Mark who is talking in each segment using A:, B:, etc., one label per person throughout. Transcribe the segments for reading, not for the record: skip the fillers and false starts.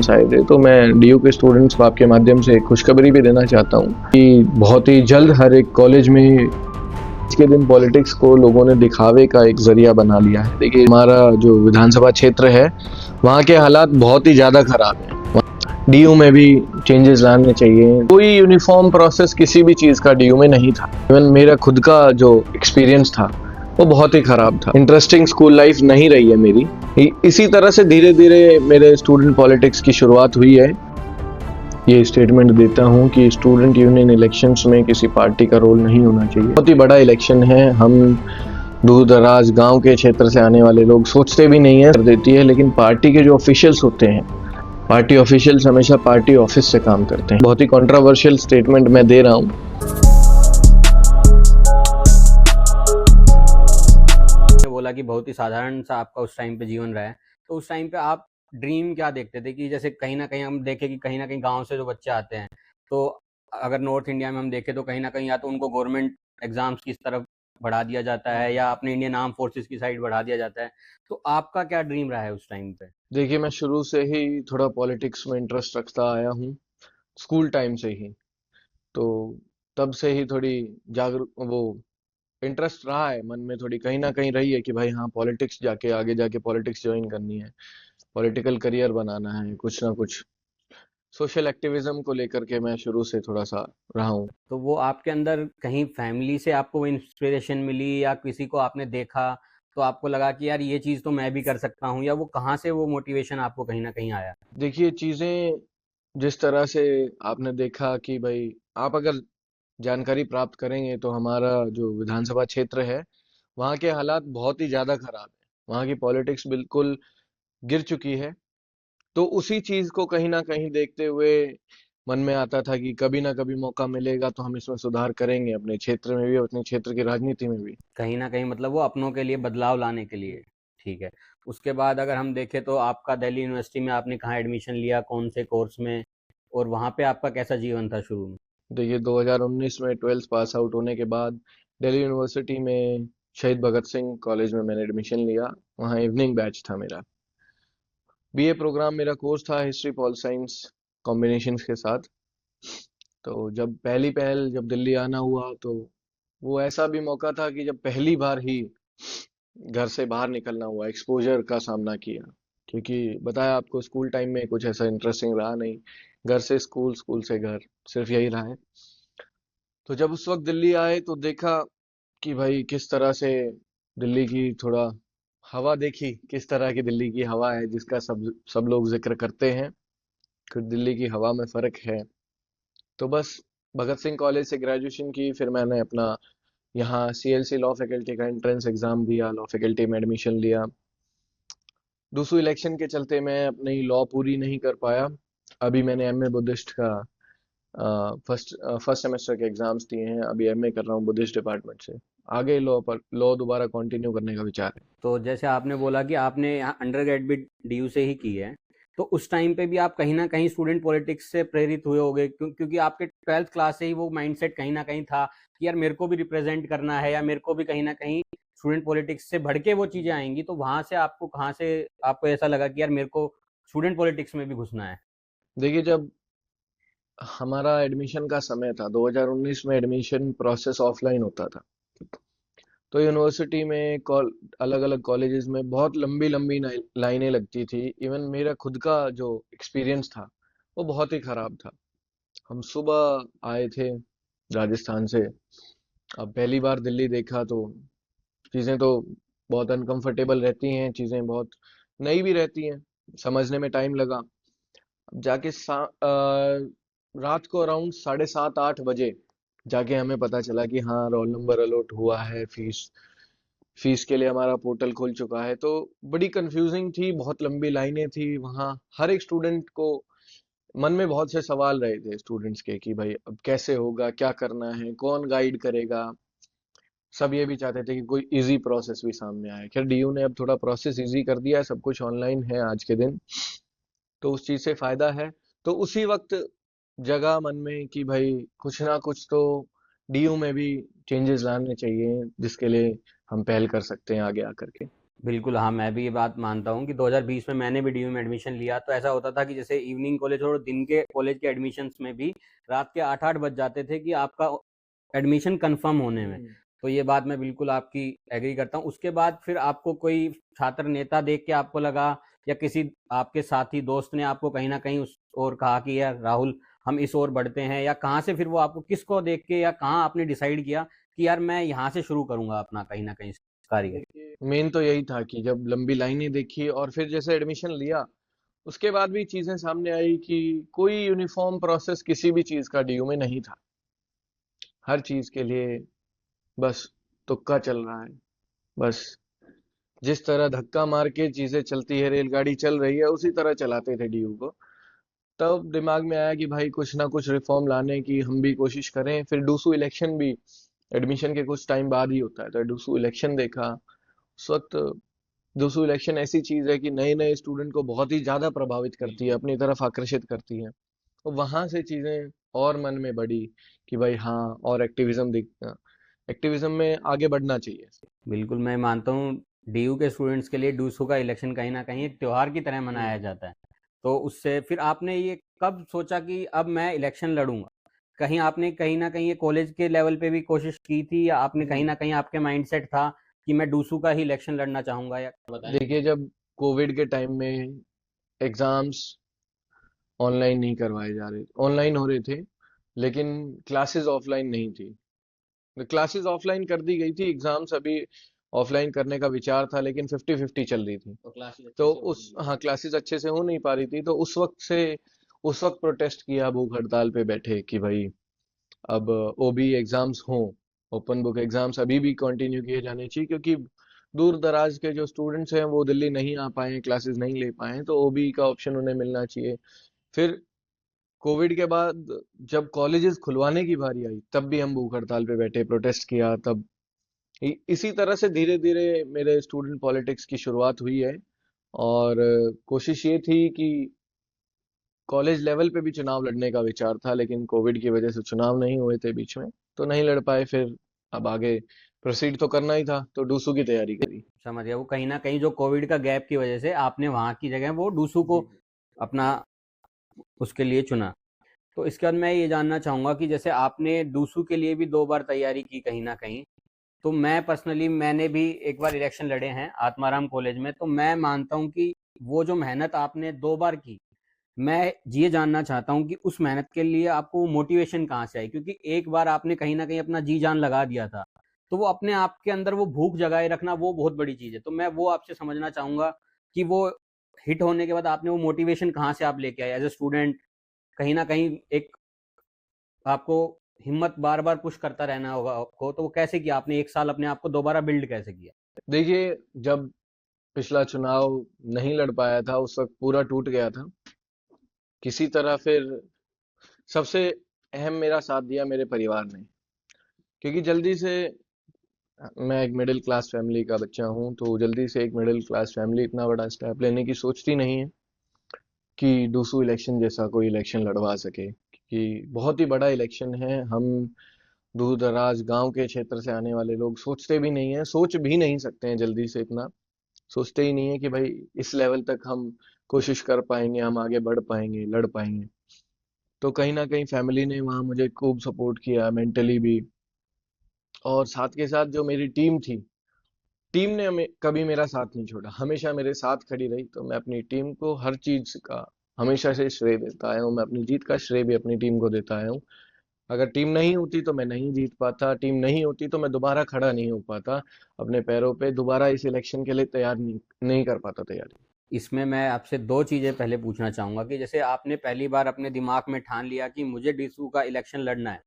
A: Students आए थे, तो मैं डीयू के स्टूडेंट्स को आपके माध्यम से खुशखबरी भी देना चाहता हूँ कि बहुत ही जल्द हर एक कॉलेज में आज के दिन पॉलिटिक्स को लोगों ने दिखावे का एक जरिया बना लिया है। देखिए, हमारा जो विधानसभा क्षेत्र है, वहाँ के हालात बहुत ही ज़्यादा खराब हैं। डीयू में भी चेंजेस लाने चाहिए। कोई यूनिफॉर्म प्रोसेस किसी भी चीज़ का डीयू में नहीं था। इवन मेरा खुद का जो एक्सपीरियंस था वो बहुत ही खराब था। इंटरेस्टिंग स्कूल लाइफ नहीं रही है मेरी। इसी तरह से धीरे धीरे मेरे स्टूडेंट पॉलिटिक्स की शुरुआत हुई है। ये स्टेटमेंट देता हूँ कि स्टूडेंट यूनियन इलेक्शंस में किसी पार्टी का रोल नहीं होना चाहिए। बहुत ही बड़ा इलेक्शन है। हम दूर दराज गांव के क्षेत्र से आने वाले लोग सोचते भी नहीं है कर देती है, लेकिन पार्टी के जो ऑफिशियल्स होते हैं, पार्टी ऑफिशियल्स हमेशा पार्टी ऑफिस से काम करते हैं। बहुत ही कंट्रोवर्शियल स्टेटमेंट मैं दे रहा हूँ।
B: बोला कि बहुत ही साधारण सा आपका उस टाइम पे जीवन रहा है, तो उस टाइम पे आप ड्रीम क्या देखते थे कि जैसे कहीं ना कहीं हम देखें कि कहीं ना कहीं गांव से जो बच्चे आते हैं, तो अगर नॉर्थ इंडिया में हम देखें तो कहीं ना कहीं या तो उनको गवर्नमेंट एग्जाम्स की तरफ बढ़ा दिया जाता है या अपने इंडियन आर्म फोर्सेस की साइड बढ़ा दिया जाता है। तो आपका क्या ड्रीम रहा है उस टाइम पे?
A: देखिए, मैं शुरू से ही थोड़ा पॉलिटिक्स में इंटरेस्ट रखता आया हूँ, स्कूल टाइम से ही। तो तब से ही थोड़ी जागरूक वो इंटरेस्ट रहा है मन में, थोड़ी कहीं ना कहीं रही है कि भाई हाँ, पॉलिटिक्स जाके आगे जाके पॉलिटिक्स ज्वाइन करनी है, पॉलिटिकल करियर बनाना है, कुछ ना कुछ सोशल एक्टिविज्म को लेकर के मैं शुरू से थोड़ा सा रहा हूँ।
B: तो वो आपके अंदर कहीं फैमिली से आपको वो इंस्पिरेशन मिली या किसी को आपने देखा तो आपको लगा कि यार ये चीज़ तो मैं भी कर सकता हूँ, या वो कहाँ से वो मोटिवेशन आपको कहीं ना कहीं आया?
A: देखिए, चीजें जिस तरह से आपने देखा कि भाई आप अगर जानकारी प्राप्त करेंगे तो हमारा जो विधानसभा क्षेत्र है, वहाँ के हालात बहुत ही ज्यादा खराब है। वहाँ की पॉलिटिक्स बिल्कुल गिर चुकी है। तो उसी चीज को कहीं ना कहीं देखते हुए मन में आता था कि कभी ना कभी मौका मिलेगा तो हम इसमें सुधार करेंगे, अपने क्षेत्र में भी, अपने क्षेत्र की राजनीति में भी।
B: कहीं ना कहीं मतलब वो अपनों के लिए बदलाव लाने के लिए। ठीक है। उसके बाद अगर हम देखें तो आपका दिल्ली यूनिवर्सिटी में आपने कहाँ एडमिशन लिया, कौन से कोर्स में, और वहाँ पे आपका कैसा जीवन था शुरू में?
A: देखिए, 2019 में 12th पास आउट होने के बाद दिल्ली यूनिवर्सिटी में शहीद भगत सिंह कॉलेज में मैंने एडमिशन लिया। वहाँ इवनिंग बैच था मेरा। बीए प्रोग्राम मेरा कोर्स था, हिस्ट्री पॉल साइंस कॉम्बिनेशंस के साथ। तो जब दिल्ली आना हुआ तो वो ऐसा भी मौका था कि जब पहली बार ही घर से बाहर निकलना हुआ, एक्सपोजर का सामना किया। क्योंकि बताया आपको, स्कूल टाइम में कुछ ऐसा इंटरेस्टिंग रहा नहीं। घर से स्कूल, स्कूल से घर, सिर्फ यही रहा है। तो जब उस वक्त दिल्ली आए तो देखा कि भाई किस तरह से दिल्ली की थोड़ा हवा देखी, किस तरह की दिल्ली की हवा है जिसका सब सब लोग जिक्र करते हैं। फिर दिल्ली की हवा में फर्क है। तो बस भगत सिंह कॉलेज से ग्रेजुएशन की, फिर मैंने अपना यहाँ सीएलसी लॉ फैकल्टी का एंट्रेंस एग्जाम दिया, लॉ फैकल्टी में एडमिशन लिया। दूसरी इलेक्शन के चलते मैं अपनी लॉ पूरी नहीं कर पाया। अभी मैंने एमए बुद्धिस्ट का फर्स्ट फर्स्ट सेमेस्टर के एग्जाम्स दिए हैं। अभी एमए कर रहा हूँ बुद्धिस्ट डिपार्टमेंट से। आगे लॉ दोबारा कंटिन्यू करने का विचार है।
B: तो जैसे आपने बोला कि आपने यहाँ अंडर ग्रेड भी डीयू से ही की है, तो उस टाइम पे भी आप कहीं ना कहीं स्टूडेंट पॉलिटिक्स से प्रेरित हुए होंगे, क्योंकि आपके ट्वेल्थ क्लास से ही वो माइंडसेट कहीं ना कहीं था कि यार मेरे को भी रिप्रेजेंट करना है, या मेरे को भी कहीं ना कहीं स्टूडेंट पॉलिटिक्स से बढ़ के वो चीज़ें आएंगी। तो वहां से आपको कहाँ से आपको ऐसा लगा कि यार मेरे को स्टूडेंट पॉलिटिक्स में भी घुसना है?
A: देखिए, जब हमारा एडमिशन का समय था, 2019 में एडमिशन प्रोसेस ऑफलाइन होता था। तो यूनिवर्सिटी में अलग अलग कॉलेजेस में बहुत लंबी लंबी लाइनें लगती थी। इवन मेरा खुद का जो एक्सपीरियंस था वो बहुत ही खराब था। हम सुबह आए थे राजस्थान से। अब पहली बार दिल्ली देखा तो चीज़ें तो बहुत अनकंफर्टेबल रहती हैं, चीज़ें बहुत नई भी रहती हैं, समझने में टाइम लगा। अब जाके रात को अराउंड 7:30-8 बजे जाके हमें पता चला कि हाँ, रोल नंबर अलॉट हुआ है, फीस फीस के लिए हमारा पोर्टल खुल चुका है। तो बड़ी कंफ्यूजिंग थी, बहुत लंबी लाइनें थी वहाँ। हर एक स्टूडेंट को मन में बहुत से सवाल रहे थे स्टूडेंट्स के कि भाई अब कैसे होगा, क्या करना है, कौन गाइड करेगा। सब ये भी चाहते थे कि कोई इजी प्रोसेस भी सामने आए। खैर, डीयू ने अब थोड़ा प्रोसेस इजी कर दिया है, सब कुछ ऑनलाइन है आज के दिन। तो उस चीज से फायदा है। तो उसी वक्त जगह मन में कि भाई कुछ ना कुछ तो डीयू में भी चेंजेस लाने चाहिए, जिसके लिए हम पहल कर सकते हैं आगे आकर के।
B: बिल्कुल, हाँ, मैं भी ये बात मानता हूँ कि 2020 में मैंने भी डीयू में एडमिशन लिया, तो ऐसा होता था कि जैसे इवनिंग कॉलेज और दिन के कॉलेज के एडमिशन्स में भी रात के 8-8 बज जाते थे कि आपका एडमिशन कंफर्म होने में। तो ये बात मैं बिल्कुल आपकी एग्री करता हूँ। उसके बाद फिर आपको कोई छात्र नेता देख के आपको लगा, या किसी आपके साथी दोस्त ने आपको कहीं न कहीं उस ओर कहा कि यार राहुल, हम इस ओर बढ़ते हैं, या कहाँ से फिर वो आपको किसको देख के या कहाँ आपने डिसाइड किया कि यार मैं यहाँ से शुरू करूँगा अपना कहीं न कहीं कार्य?
A: मेन तो यही था कि जब लंबी लाइनें देखी और फिर जैसे एडमिशन लिया, उसके बाद भी चीजें सामने आई कि कोई यूनिफॉर्म प्रोसेस किसी भी चीज का डीयू में नहीं था। हर चीज के लिए बस तुक्का चल रहा है। बस जिस तरह धक्का मार के चीजें चलती है, रेलगाड़ी चल रही है, उसी तरह चलाते थे डीयू को। तब दिमाग में आया कि भाई कुछ ना कुछ रिफॉर्म लाने की हम भी कोशिश करें। फिर डूसू इलेक्शन भी एडमिशन के कुछ टाइम बाद ही होता है, तो डूसू इलेक्शन देखा। उस वक्त डूसू इलेक्शन ऐसी चीज है कि नए नए स्टूडेंट को बहुत ही ज्यादा प्रभावित करती है, अपनी तरफ आकर्षित करती है। तो वहां से चीजें और मन में बढ़ी कि भाई हाँ, और एक्टिविज्म में आगे बढ़ना चाहिए।
B: बिल्कुल, मैं मानता हूँ डीयू के स्टूडेंट्स के लिए डूसू का इलेक्शन कहीं न कहीं एक त्योहार की तरह मनाया
A: हम्म।
B: जाता है। तो उससे फिर आपने ये कब सोचा कि अब मैं इलेक्शन लड़ूँगा? कहीं आपने कहीं न कहीं ये कॉलेज के लेवल पे भी कोशिश की थी, या आपने कहीं न कहीं आपके माइंडसेट था कि मैं डूसू का ही इलेक्शन लड़ना चाहूँगा, या बताएँ?
A: देखिए, जब कोविड के टाइम में एग्जाम्स ऑनलाइन नहीं करवाए जा रहे, ऑनलाइन हो रहे थे, लेकिन क्लासेस ऑफलाइन नहीं थी। क्लासेस ऑफलाइन कर दी गई थी, एग्जाम्स अभी ऑफलाइन करने का विचार था, लेकिन 50-50 चल रही थी।
B: तो क्लासेस अच्छे
A: तो
B: से हो
A: उस
B: नहीं रही
A: हाँ,
B: थी।
A: क्लासेस अच्छे से हो नहीं पा रही थी, तो उस वक्त प्रोटेस्ट किया, भूख हड़ताल पे बैठे कि भाई अब ओबी एग्जाम्स हों, ओपन बुक एग्जाम्स अभी भी कंटिन्यू किए जाने चाहिए, क्योंकि दूर दराज के जो स्टूडेंट्स हैं वो दिल्ली नहीं आ पाए, क्लासेस नहीं ले पाए, तो ओबी का ऑप्शन उन्हें मिलना चाहिए। फिर कोविड के बाद जब कॉलेजेस खुलवाने की बारी आई, तब भी हम भूख हड़ताल पे बैठे, प्रोटेस्ट किया। तब इसी तरह से धीरे धीरे मेरे स्टूडेंट पॉलिटिक्स की शुरुआत हुई है। और कोशिश ये थी कि कॉलेज लेवल पे भी चुनाव लड़ने का विचार था, लेकिन कोविड की वजह से चुनाव नहीं हुए थे बीच में, तो नहीं लड़ पाए। फिर अब आगे प्रोसीड तो करना ही था, तो डूसू की तैयारी करी।
B: समझ गया, वो कहीं न कहीं जो कोविड का गैप की वजह से आपने वहाँ की जगह वो डूसू को अपना उसके लिए चुना। तो इसके बाद मैं ये जानना चाहूँगा कि जैसे आपने डूसू के लिए भी 2 बार तैयारी की कहीं न कहीं, तो मैं पर्सनली मैंने भी एक बार इलेक्शन लड़े हैं आत्माराम कॉलेज में, तो मैं मानता हूँ कि वो जो मेहनत आपने 2 बार की, मैं ये जानना चाहता हूँ कि उस मेहनत के लिए आपको मोटिवेशन कहाँ से आई? क्योंकि एक बार आपने कहीं न कहीं अपना जी-जान लगा दिया था, तो वो अपने आप के अंदर वो भूख जगाए रखना वो बहुत बड़ी चीज़ है। तो मैं वो आपसे समझना चाहूँगा कि वो हिट होने के बाद आपने वो मोटिवेशन कहाँ से आप लेके आए एज़ अ स्टूडेंट? कहीं न कहीं एक आपको हिम्मत बार-बार पुश करता रहना होगा आपको, तो वो कैसे किया आपने 1 साल अपने आप को दोबारा बिल्ड कैसे किया?
A: देखिए, जब पिछला चुनाव नहीं लड़ पाया था, उस वक्त पूरा टूट गया था। किसी तरह फिर सबसे अहम मेरा साथ दिया मेरे परिवार ने, क्योंकि जल्दी से मैं एक मिडिल क्लास फैमिली का बच्चा हूँ, तो जल्दी से एक मिडिल क्लास फैमिली इतना बड़ा स्टेप लेने की सोचती नहीं है कि डूसू इलेक्शन जैसा कोई इलेक्शन लड़वा सके, कि बहुत ही बड़ा इलेक्शन है। हम दूर दराज गांव के क्षेत्र से आने वाले लोग सोचते भी नहीं है, सोच भी नहीं सकते हैं जल्दी से इतना, सोचते ही नहीं है कि भाई इस लेवल तक हम कोशिश कर पाएंगे, हम आगे बढ़ पाएंगे, लड़ पाएंगे। तो कहीं ना कहीं फैमिली ने वहाँ मुझे खूब सपोर्ट किया, मेंटली भी। और साथ के साथ जो मेरी टीम थी, टीम ने हमें कभी मेरा साथ नहीं छोड़ा, हमेशा मेरे साथ खड़ी रही। तो मैं अपनी टीम को हर चीज का हमेशा से श्रेय देता आया हूँ, मैं अपनी जीत का श्रेय भी अपनी टीम को देता आया हूँ। अगर टीम नहीं होती तो मैं नहीं जीत पाता, टीम नहीं होती तो मैं दोबारा खड़ा नहीं हो पाता अपने पैरों पे, दोबारा इस इलेक्शन के लिए तैयार नहीं कर पाता तैयारी।
B: इसमें मैं आपसे 2 चीज़ें पहले पूछना चाहूँगा कि जैसे आपने पहली बार अपने दिमाग में ठान लिया कि मुझे डीसू का इलेक्शन लड़ना है,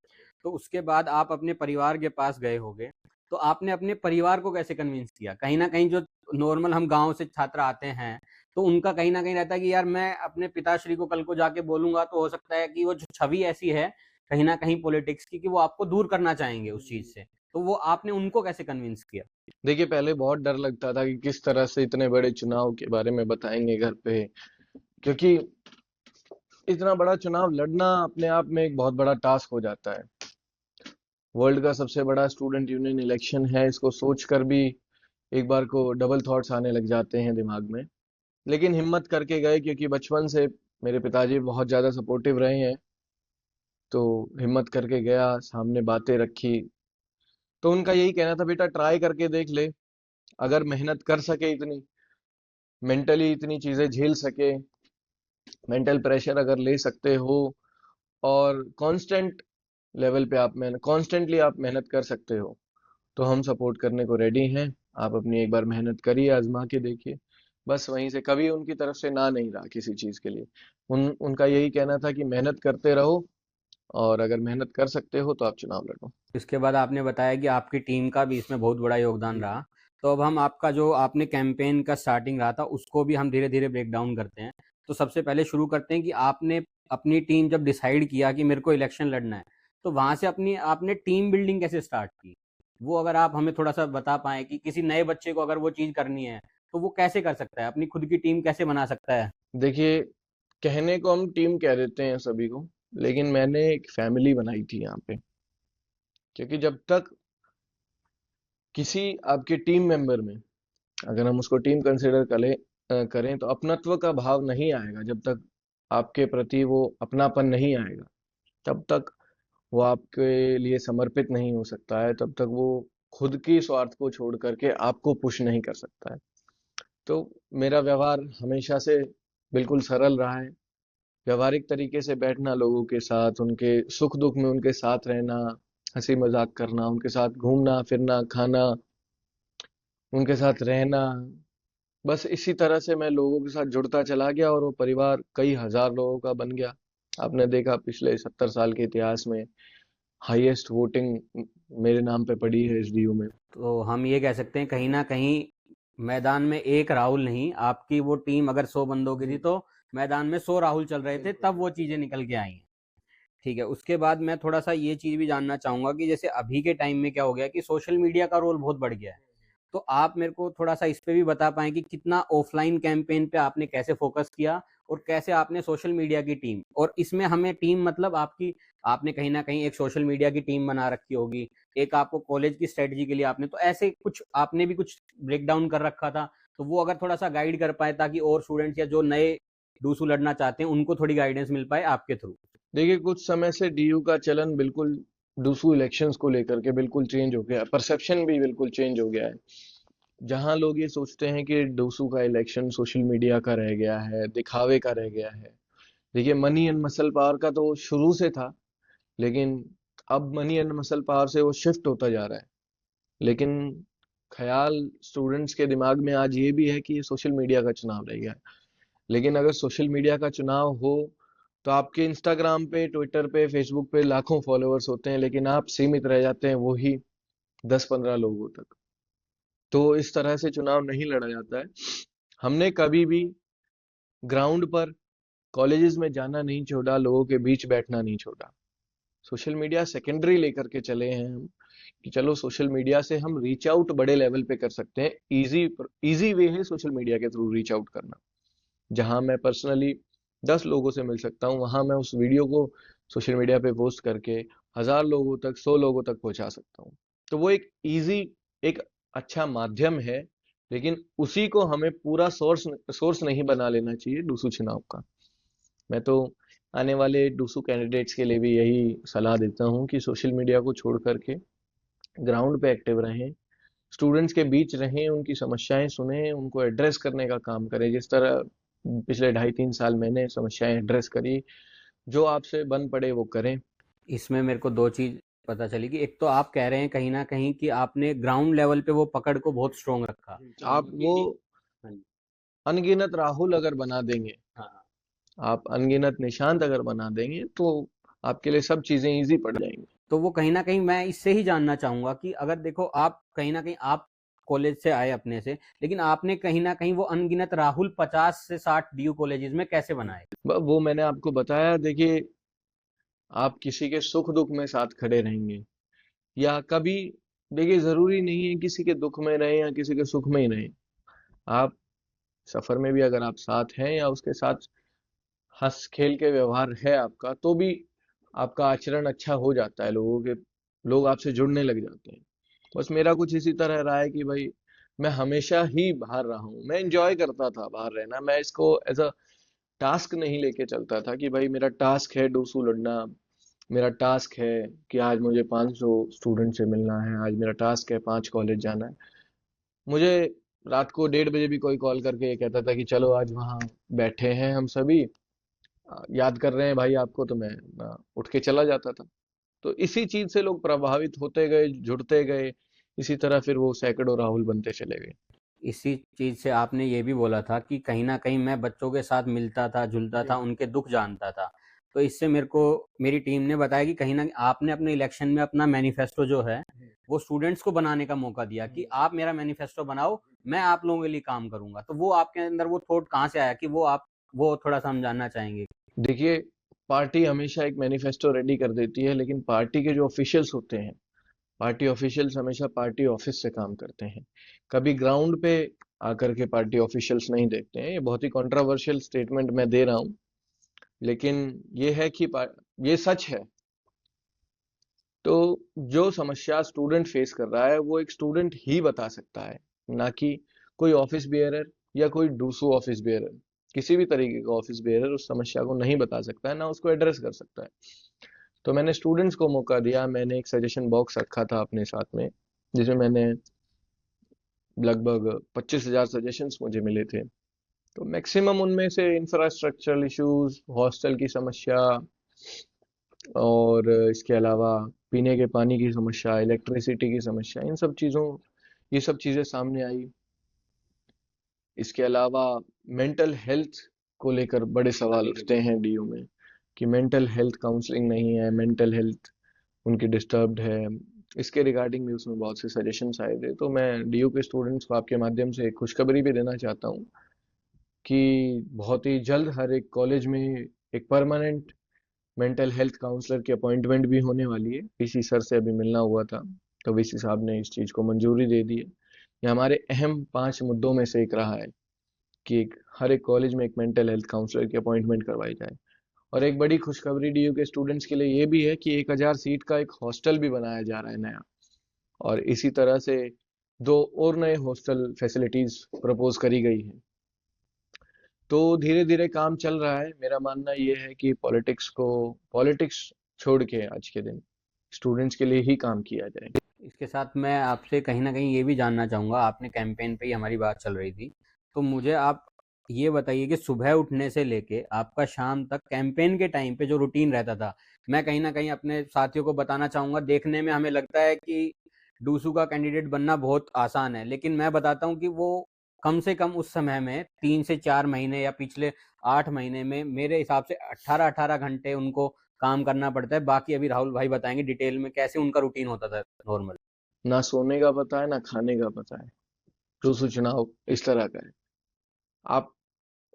B: तो उसके बाद आप अपने परिवार के पास गए होंगे, तो आपने अपने परिवार को कैसे कन्विंस किया? कहीं न कहीं जो नॉर्मल हम गाँव से छात्र आते हैं, तो उनका कहीं न कहीं रहता है कि यार मैं अपने पिताश्री को कल को जाके बोलूँगा तो हो सकता है कि वो जो छवि ऐसी है, कहीं न कहीं पॉलिटिक्स की, कि वो आपको दूर करना चाहेंगे उस चीज़ से। तो वो आपने उनको कैसे कन्विंस किया?
A: देखिए, पहले बहुत डर लगता था कि किस तरह से इतने बड़े चुनाव के बारे में बताएंगे घर पे, क्योंकि इतना बड़ा चुनाव लड़ना अपने आप में एक बहुत बड़ा टास्क हो जाता है। वर्ल्ड का सबसे बड़ा स्टूडेंट यूनियन इलेक्शन है, इसको सोचकर भी एक बार को डबल थॉट्स आने लग जाते हैं दिमाग में। लेकिन हिम्मत करके गए, क्योंकि बचपन से मेरे पिताजी बहुत ज़्यादा सपोर्टिव रहे हैं। तो हिम्मत करके गया, सामने बातें रखी। तो उनका यही कहना था, बेटा ट्राई करके देख ले, अगर मेहनत कर सके इतनी, मेंटली इतनी चीज़ें झेल सके, मेंटल प्रेशर अगर ले सकते हो, और कांस्टेंट लेवल पे आप मेहनत कॉन्स्टेंटली आप मेहनत कर सकते हो, तो हम सपोर्ट करने को रेडी हैं। आप अपनी एक बार मेहनत करिए, आजमा के देखिए। बस वहीं से कभी उनकी तरफ से ना नहीं रहा किसी चीज के लिए। उनका यही कहना था कि मेहनत करते रहो, और अगर मेहनत कर सकते हो तो आप चुनाव लड़ो।
B: इसके बाद आपने बताया कि आपकी टीम का भी इसमें बहुत बड़ा योगदान रहा। तो अब हम आपका जो आपने कैंपेन का स्टार्टिंग रहा था उसको भी हम धीरे धीरे ब्रेक डाउन करते हैं। तो सबसे पहले शुरू करते हैं कि आपने अपनी टीम जब डिसाइड किया कि मेरे को इलेक्शन लड़ना है, तो वहां से अपनी आपने टीम बिल्डिंग कैसे स्टार्ट की, वो अगर आप हमें थोड़ा सा बता पाएं कि किसी नए बच्चे को अगर वो चीज़ करनी है तो वो कैसे कर सकता है, अपनी खुद की टीम कैसे बना सकता है।
A: देखिए, कहने को हम टीम कह देते हैं सभी को, लेकिन मैंने एक फैमिली बनाई थी यहाँ पे। क्योंकि जब तक किसी आपके टीम मेंबर में, अगर हम उसको टीम कंसिडर करें, तो अपनत्व का भाव नहीं आएगा। जब तक आपके प्रति वो अपनापन नहीं आएगा, तब तक वो आपके लिए समर्पित नहीं हो सकता है, तब तक वो खुद की स्वार्थ को छोड़ करके आपको पुश नहीं कर सकता है। तो मेरा व्यवहार हमेशा से बिल्कुल सरल रहा है। व्यवहारिक तरीके से बैठना लोगों के साथ, उनके सुख दुख में उनके साथ रहना, हंसी मजाक करना, उनके साथ घूमना फिरना, खाना, उनके साथ रहना। बस इसी तरह से मैं लोगों के साथ जुड़ता चला गया, और वो परिवार कई हजार लोगों का बन गया। आपने देखा पिछले 70 साल के इतिहास में हाईएस्ट वोटिंग मेरे नाम पे पड़ी है एसडीयू में।
B: तो हम ये कह सकते हैं कहीं ना कहीं मैदान में एक राहुल नहीं, आपकी वो टीम अगर 100 बंदों की थी तो मैदान में 100 राहुल चल रहे थे, तब वो चीजें निकल के आई हैं। ठीक है, उसके बाद मैं थोड़ा सा ये चीज भी जानना चाहूंगा कि जैसे अभी के टाइम में क्या हो गया कि सोशल मीडिया का रोल बहुत बढ़ गया है। तो आप मेरे को थोड़ा सा इस पे भी बता पाएं कि कितना ऑफलाइन कैंपेन पे आपने कैसे फोकस किया और कैसे आपने सोशल मीडिया की टीम, और इसमें हमें टीम मतलब आपकी, आपने कहीं ना कहीं एक सोशल मीडिया की टीम बना रखी होगी, एक आपको कॉलेज की स्ट्रेटजी के लिए आपने, तो ऐसे कुछ आपने भी कुछ ब्रेक डाउन कर रखा था। तो वो अगर थोड़ा सा गाइड कर पाए ताकि और स्टूडेंट्स या जो नए डूसू लड़ना चाहते हैं उनको थोड़ी गाइडेंस मिल पाए आपके थ्रू।
A: देखिए, कुछ समय से डीयू का चलन बिल्कुल डूसू इलेक्शंस को लेकर के बिल्कुल चेंज हो गया है, परसेप्शन भी बिल्कुल चेंज हो गया है। जहां लोग ये सोचते हैं कि डूसू का इलेक्शन सोशल मीडिया का रह गया है, दिखावे का रह गया है। देखिए, मनी एंड मसल पावर का तो शुरू से था, लेकिन अब मनी एंड मसल पावर से वो शिफ्ट होता जा रहा है। लेकिन ख्याल स्टूडेंट्स के दिमाग में आज ये भी है कि ये सोशल मीडिया का चुनाव रह गया है। लेकिन अगर सोशल मीडिया का चुनाव हो, तो आपके इंस्टाग्राम पे, ट्विटर पे, फेसबुक पे लाखों फॉलोअर्स होते हैं, लेकिन आप सीमित रह जाते हैं वही 10-15 लोगों तक। तो इस तरह से चुनाव नहीं लड़ा जाता है। हमने कभी भी ग्राउंड पर, कॉलेजेस में जाना नहीं छोड़ा, लोगों के बीच बैठना नहीं छोड़ा। सोशल मीडिया सेकेंडरी लेकर के चले हैं हम, कि चलो सोशल मीडिया से हम रीच आउट बड़े लेवल पे कर सकते हैं। इजी इजी वे है सोशल मीडिया के थ्रू रीच आउट करना। जहां मैं पर्सनली 10 लोगों से मिल सकता हूँ, वहां मैं उस वीडियो को सोशल मीडिया पे पोस्ट करके 1000 लोगों तक, 100 लोगों तक पहुंचा सकता हूँ। तो वो एक इजी, एक अच्छा माध्यम है। लेकिन उसी को हमें पूरा सोर्स सोर्स नहीं बना लेना चाहिए डूसू चुनाव का। मैं तो आने वाले डूसू कैंडिडेट्स के लिए भी यही सलाह देता हूँ कि सोशल मीडिया को छोड़ करके ग्राउंड पे एक्टिव रहें, स्टूडेंट्स के बीच रहें, उनकी समस्याएं सुने, उनको एड्रेस करने का काम करें। जिस तरह पिछले 2.5-3 साल मैंने समस्याएं एड्रेस करी, जो आपसे बन पड़े वो करें।
B: इसमें मेरे को दो चीज पता चली कि एक तो आप कह रहे हैं कहीं ना कहीं कि आपने ग्राउंड लेवल पे वो पकड़ को बहुत स्ट्रोंग रखा।
A: आप वो
B: हाँ जी।
A: अनगिनत राहुल अगर बना देंगे,
B: हाँ।
A: आप अनगिनत निशांत अगर बना देंगे, तो आपके लिए सब चीजें इजी पड़ जाएंगी।
B: तो वो कहीं ना कहीं मैं इससे ही जानना चाहूंगा कि अगर देखो आप कहीं ना कहीं आप कॉलेज से आए अपने से, लेकिन आपने कहीं ना कहीं वो अनगिनत राहुल 50 से 60 डीयू कॉलेजेस में कैसे बनाए।
A: वो मैंने आपको बताया। देखिए, आप किसी के सुख दुख में साथ खड़े रहेंगे, या कभी, देखिए जरूरी नहीं है किसी के दुख में रहें या किसी के सुख में ही रहें। आप सफर में भी अगर आप साथ हैं, या उसके साथ हंस खेल के व्यवहार है आपका, तो भी आपका आचरण अच्छा हो जाता है, लोग आपसे जुड़ने लग जाते हैं। बस मेरा कुछ इसी तरह रहा है कि भाई, मैं हमेशा ही बाहर रहा हूँ। मैं एंजॉय करता था बाहर रहना। मैं इसको एज अ टास्क नहीं लेके चलता था कि भाई मेरा टास्क है डूसू लड़ना, मेरा टास्क है कि आज मुझे 500 स्टूडेंट से मिलना है, आज मेरा टास्क है 5 कॉलेज जाना है। मुझे रात को 1:30 बजे भी कोई कॉल करके ये कहता था कि चलो आज वहाँ बैठे हैं हम सभी, याद कर रहे हैं भाई आपको, तो मैं उठ के चला जाता था। तो इसी चीज से लोग प्रभावित होते गए, जुड़ते गए। इसी तरह फिर वो सैकड़ों राहुल बनते चले गए।
B: इसी चीज़ से आपने ये भी बोला था कि कहीं न कहीं मैं बच्चों के साथ मिलता था, जुलता था, उनके दुःख जानता था। तो इससे मेरे को मेरी टीम ने बताया कि कहीं न कहीं आपने अपने इलेक्शन में अपना मैनिफेस्टो जो है, वो स्टूडेंट्स को बनाने का मौका दिया कि आप मेरा मैनिफेस्टो बनाओ, मैं आप लोगों के लिए काम करूँगा। तो वो आपके अंदर वो थॉट कहाँ से आया कि वो थोड़ा-सा हम जानना चाहेंगे?
A: देखिए, पार्टी हमेशा एक मैनिफेस्टो रेडी कर देती है, लेकिन पार्टी के जो ऑफिशियल्स होते हैं, पार्टी ऑफिशियल्स हमेशा पार्टी ऑफिस से काम करते हैं। कभी ग्राउंड पे आकर के पार्टी ऑफिशियल्स नहीं देखते हैं। ये बहुत ही कंट्रोवर्शियल स्टेटमेंट मैं दे रहा हूँ, लेकिन ये है कि ये सच है। तो जो समस्या स्टूडेंट फेस कर रहा है वो एक स्टूडेंट ही बता सकता है, ना कि कोई ऑफिस बेयरर या कोई दूसरा ऑफिस बेयरर। किसी भी तरीके का ऑफिस बेयरर उस समस्या को नहीं बता सकता है, ना उसको एड्रेस कर सकता है। तो मैंने स्टूडेंट्स को मौका दिया। मैंने एक सजेशन बॉक्स रखा था अपने साथ में, जिसमें मैंने लगभग 25,000 सजेशंस मुझे मिले थे। तो मैक्सिमम उनमें से इंफ्रास्ट्रक्चरल इश्यूज, हॉस्टल की समस्या, और इसके अलावा पीने के पानी की समस्या, इलेक्ट्रिसिटी की समस्या, इन सब चीज़ों ये सब चीज़ें सामने आई। इसके अलावा मेंटल हेल्थ को लेकर बड़े सवाल उठते हैं डीयू में, कि मेंटल हेल्थ काउंसलिंग नहीं है, मेंटल हेल्थ उनकी डिस्टर्ब्ड है। इसके रिगार्डिंग भी उसमें बहुत से सजेशंस आए थे। तो मैं डीयू के स्टूडेंट्स को आपके माध्यम से एक खुशखबरी भी देना चाहता हूँ कि बहुत ही जल्द हर एक कॉलेज में एक परमानेंट मेंटल हेल्थ काउंसलर की अपॉइंटमेंट भी होने वाली है। वीसी सर से अभी मिलना हुआ था, तो वीसी साहब ने इस चीज़ को मंजूरी दे दी है। ये हमारे अहम 5 मुद्दों में से एक रहा है कि हर एक कॉलेज में एक मेंटल हेल्थ काउंसलर की अपॉइंटमेंट करवाई जाए। और एक बड़ी खुशखबरी डीयू के स्टूडेंट्स के लिए ये भी है कि 1,000 सीट का एक हॉस्टल भी बनाया जा रहा है नया। और इसी तरह से 2 और नए हॉस्टल फैसिलिटीज प्रपोज करी गई हैं। तो धीरे धीरे काम चल रहा है। मेरा मानना ये है कि पॉलिटिक्स छोड़ के आज के दिन स्टूडेंट्स के लिए ही काम किया जाए।
B: इसके साथ मैं आपसे कहीं न कहीं ये भी जानना चाहूँगा, आपने कैंपेन पे ही हमारी बात चल रही थी, तो मुझे आप ये बताइए कि सुबह उठने से लेके आपका शाम तक कैंपेन के टाइम पे जो रूटीन रहता था, मैं कहीं न कहीं अपने साथियों को बताना चाहूँगा, देखने में हमें लगता है कि डूसू का कैंडिडेट बनना बहुत आसान है, लेकिन मैं बताता हूँ कि वो कम से कम उस समय में 3 से 4 महीने या पिछले 8 महीने में मेरे हिसाब से 18-18 घंटे उनको काम करना पड़ता है। बाकी अभी राहुल भाई बताएँगे डिटेल में कैसे उनका रूटीन होता था नॉर्मल।
A: ना सोने का पता है, ना खाने का पता है। जो चुनाव इस तरह का है। आप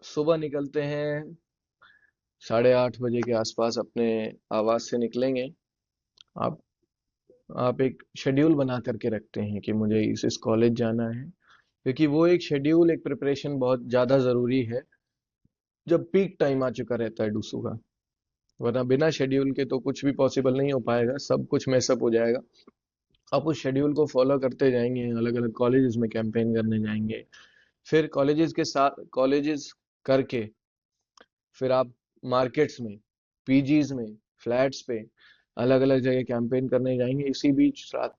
A: सुबह निकलते हैं 8:30 बजे के आसपास, अपने आवास से निकलेंगे। आप आप एक शेड्यूल बना करके रखते हैं कि मुझे इस कॉलेज जाना है, क्योंकि वो एक शेड्यूल, एक प्रिपरेशन बहुत ज़्यादा ज़रूरी है जब पीक टाइम आ चुका रहता है डूसू का। वरना बिना शेड्यूल के तो कुछ भी पॉसिबल नहीं हो पाएगा, सब कुछ मैसअप हो जाएगा। आप उस शेड्यूल को फॉलो करते जाएंगे, अलग अलग कॉलेजेस में कैंपेन करने जाएंगे। फिर कॉलेजेस करके फिर आप मार्केट्स में, पीजीज में, फ्लैट्स पे, अलग अलग जगह कैंपेन करने जाएंगे। इसी बीच रात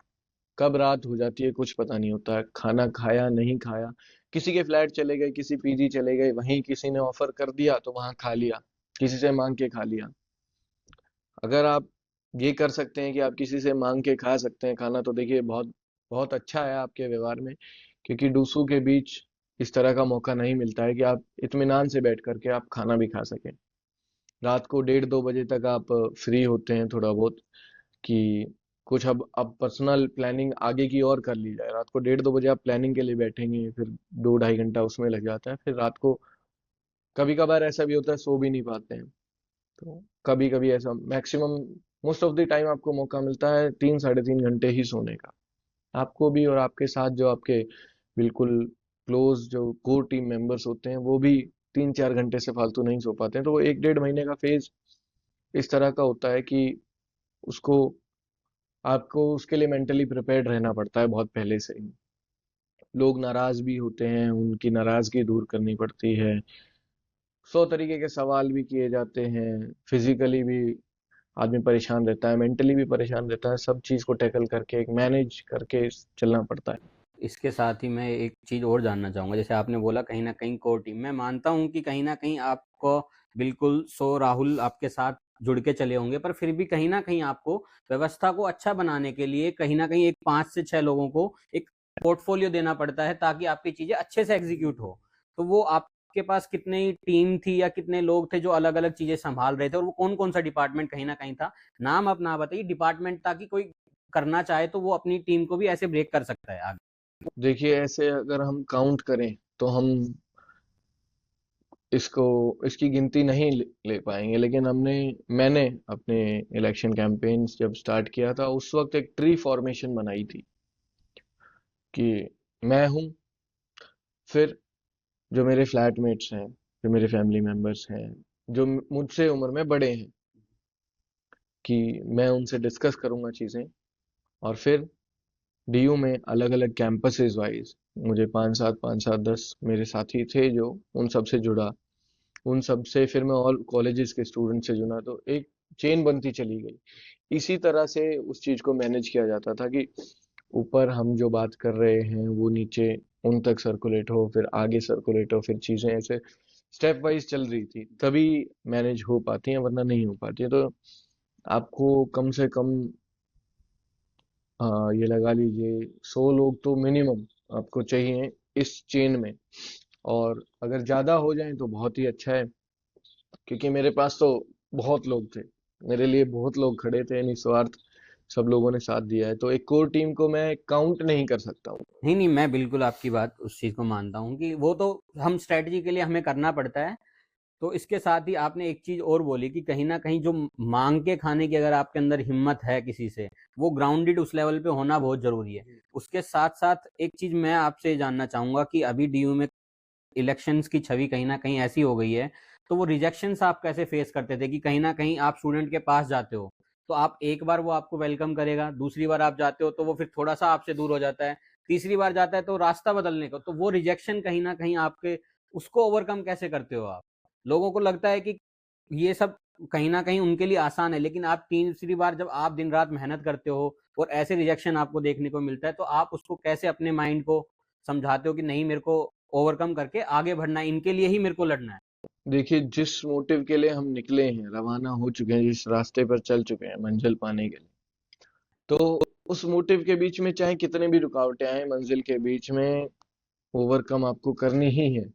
A: कब रात हो जाती है कुछ पता नहीं होता है। खाना खाया नहीं खाया, किसी के फ्लैट चले गए, किसी पीजी चले गए, वहीं किसी ने ऑफर कर दिया तो वहां खा लिया, किसी से मांग के खा लिया। अगर आप ये कर सकते हैं कि आप किसी से मांग के खा सकते हैं खाना, तो देखिए बहुत बहुत अच्छा है आपके व्यवहार में। क्योंकि दूसरों के बीच इस तरह का मौका नहीं मिलता है कि आप इत्मीनान से बैठ करके आप खाना भी खा सकें। रात को 1:30-2 बजे तक आप फ्री होते हैं थोड़ा बहुत, कि कुछ अब पर्सनल प्लानिंग आगे की और कर ली जाए। रात को 1:30-2 बजे आप प्लानिंग के लिए बैठेंगे, फिर 2 ढाई घंटा उसमें लग जाता है। फिर रात को कभी कभार ऐसा भी होता है सो भी नहीं पाते हैं। तो कभी कभी ऐसा, maximum most of the time आपको मौका मिलता है 3 साढ़े 3 घंटे ही सोने का। आपको भी और आपके साथ जो आपके बिल्कुल क्लोज जो कोर टीम मेंबर्स होते हैं, वो भी 3 4 घंटे से फालतू नहीं सो पाते हैं। तो वो 1 1.5 महीने का फेज इस तरह का होता है कि उसको आपको उसके लिए मेंटली प्रिपेयर्ड रहना पड़ता है बहुत पहले से ही। लोग नाराज भी होते हैं, उनकी नाराजगी दूर करनी पड़ती है। 100 तरीके के सवाल भी किए जाते हैं, फिजिकली भी आदमी परेशान रहता है, मेंटली भी परेशान रहता है। सब चीज को टैकल करके एक मैनेज करके चलना पड़ता है।
B: इसके साथ ही मैं एक चीज़ और जानना चाहूँगा, जैसे आपने बोला कहीं न कहीं कोर टीम, मैं मानता हूँ कि कहीं न कहीं आपको बिल्कुल 100 राहुल आपके साथ जुड़ के चले होंगे, पर फिर भी कहीं न कहीं आपको व्यवस्था को अच्छा बनाने के लिए कहीं न कहीं एक 5 से 6 लोगों को एक पोर्टफोलियो देना पड़ता है ताकि आपकी चीज़ें अच्छे से एग्ज़ीक्यूट हो। तो वो आपके पास कितनी टीम थी या कितने लोग थे जो अलग-अलग चीज़ें सँभाल रहे थे और वो कौन-कौन सा डिपार्टमेंट कहीं न कहीं था? नाम आप ना बताइए, डिपार्टमेंट, ताकि कोई करना चाहे तो वो अपनी टीम को भी ऐसे ब्रेक कर सकता है आगे।
A: देखिए, ऐसे अगर हम काउंट करें तो हम इसको इसकी गिनती नहीं ले पाएंगे, लेकिन मैंने अपने इलेक्शन कैंपेन्स जब स्टार्ट किया था उस वक्त एक ट्री फॉर्मेशन बनाई थी कि मैं हूं, फिर जो मेरे फ्लैटमेट्स हैं, जो मेरे फैमिली मेंबर्स हैं, जो मुझसे उम्र में बड़े हैं, कि मैं उनसे डिस्कस करूंगा चीजें। और फिर डीयू में अलग अलग कैंपसेस वाइज मुझे पांच सात 10 मेरे साथी थे जो उन सब से जुड़ा। उन सब से फिर मैं ऑल कॉलेजेस के स्टूडेंट से जुड़ा, तो एक चेन बनती चली गई। इसी तरह से उस चीज को मैनेज किया जाता था कि ऊपर हम जो बात कर रहे हैं वो नीचे उन तक सर्कुलेट हो, फिर आगे सर्कुलेट हो, फिर चीजें ऐसे स्टेप वाइज चल रही थी, तभी मैनेज हो पाती हैं, वरना नहीं हो पाती है। तो आपको कम से कम ये लगा लीजिए 100 लोग तो मिनिमम आपको चाहिए इस चेन में। और अगर ज्यादा हो जाए तो बहुत ही अच्छा है, क्योंकि मेरे पास तो बहुत लोग थे, मेरे लिए बहुत लोग खड़े थे निस्वार्थ। सब लोगों ने साथ दिया है, तो एक कोर टीम को मैं काउंट नहीं कर सकता हूँ।
B: नहीं, नहीं, मैं बिल्कुल आपकी बात उस चीज़ को मानता हूँ कि वो तो हम स्ट्रैटेजी के लिए हमें करना पड़ता है। तो इसके साथ ही आपने एक चीज़ और बोली कि कहीं न कहीं जो माँग के खाने की अगर आपके अंदर हिम्मत है किसी से, वो ग्राउंडेड उस लेवल पे होना बहुत ज़रूरी है। उसके साथ-साथ एक चीज़ मैं आपसे जानना चाहूँगा कि अभी डीयू में इलेक्शंस की छवि कहीं न कहीं ऐसी हो गई है, तो वो रिजेक्शंस आप कैसे फेस करते थे कि कहीं न कहीं आप स्टूडेंट के पास जाते हो, तो आप एक बार वो आपको वेलकम करेगा, दूसरी बार आप जाते हो तो वो फिर थोड़ा-सा आपसे दूर हो जाता है, तीसरी बार जाता है तो रास्ता बदलने को, तो वो रिजेक्शन कहीं न कहीं आपके उसको ओवरकम कैसे करते हो आप? लोगों को लगता है कि ये सब कहीं न कहीं उनके लिए आसान है, लेकिन आप तीसरी बार जब आप दिन-रात मेहनत करते हो और ऐसे रिजेक्शन आपको देखने को मिलता है, तो आप उसको कैसे अपने माइंड को समझाते हो कि नहीं, मेरे को ओवरकम करके आगे बढ़ना है, इनके लिए ही मेरे को लड़ना है?
A: देखिए, जिस मोटिव के लिए हम निकले हैं, रवाना हो चुके हैं, जिस रास्ते पर चल चुके हैं मंजिल पाने के लिए, तो उस मोटिव के बीच में चाहे कितने भी रुकावटें आए, मंजिल के बीच में ओवरकम आपको करनी ही है।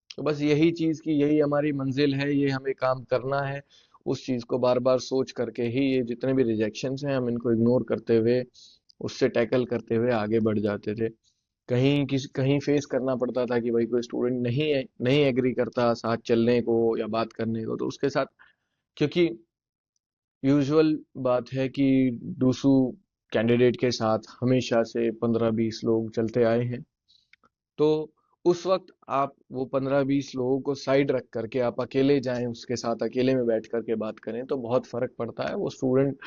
A: तो बस यही चीज की यही हमारी मंजिल है, ये हमें काम करना है। उस चीज को बार बार सोच करके ही ये जितने भी रिजेक्शंस हैं हम इनको इग्नोर करते हुए, उससे टैकल करते हुए आगे बढ़ जाते थे। कहीं फेस करना पड़ता था कि भाई कोई स्टूडेंट नहीं एग्री करता साथ चलने को या बात करने को, तो उसके साथ, क्योंकि यूजुअल बात है कि डूसू कैंडिडेट के साथ हमेशा से 15-20 लोग चलते आए हैं। तो उस वक्त आप वो 15-20 लोगों को साइड रख करके आप अकेले जाएं, उसके साथ अकेले में बैठ करके बात करें, तो बहुत फर्क पड़ता है। वो स्टूडेंट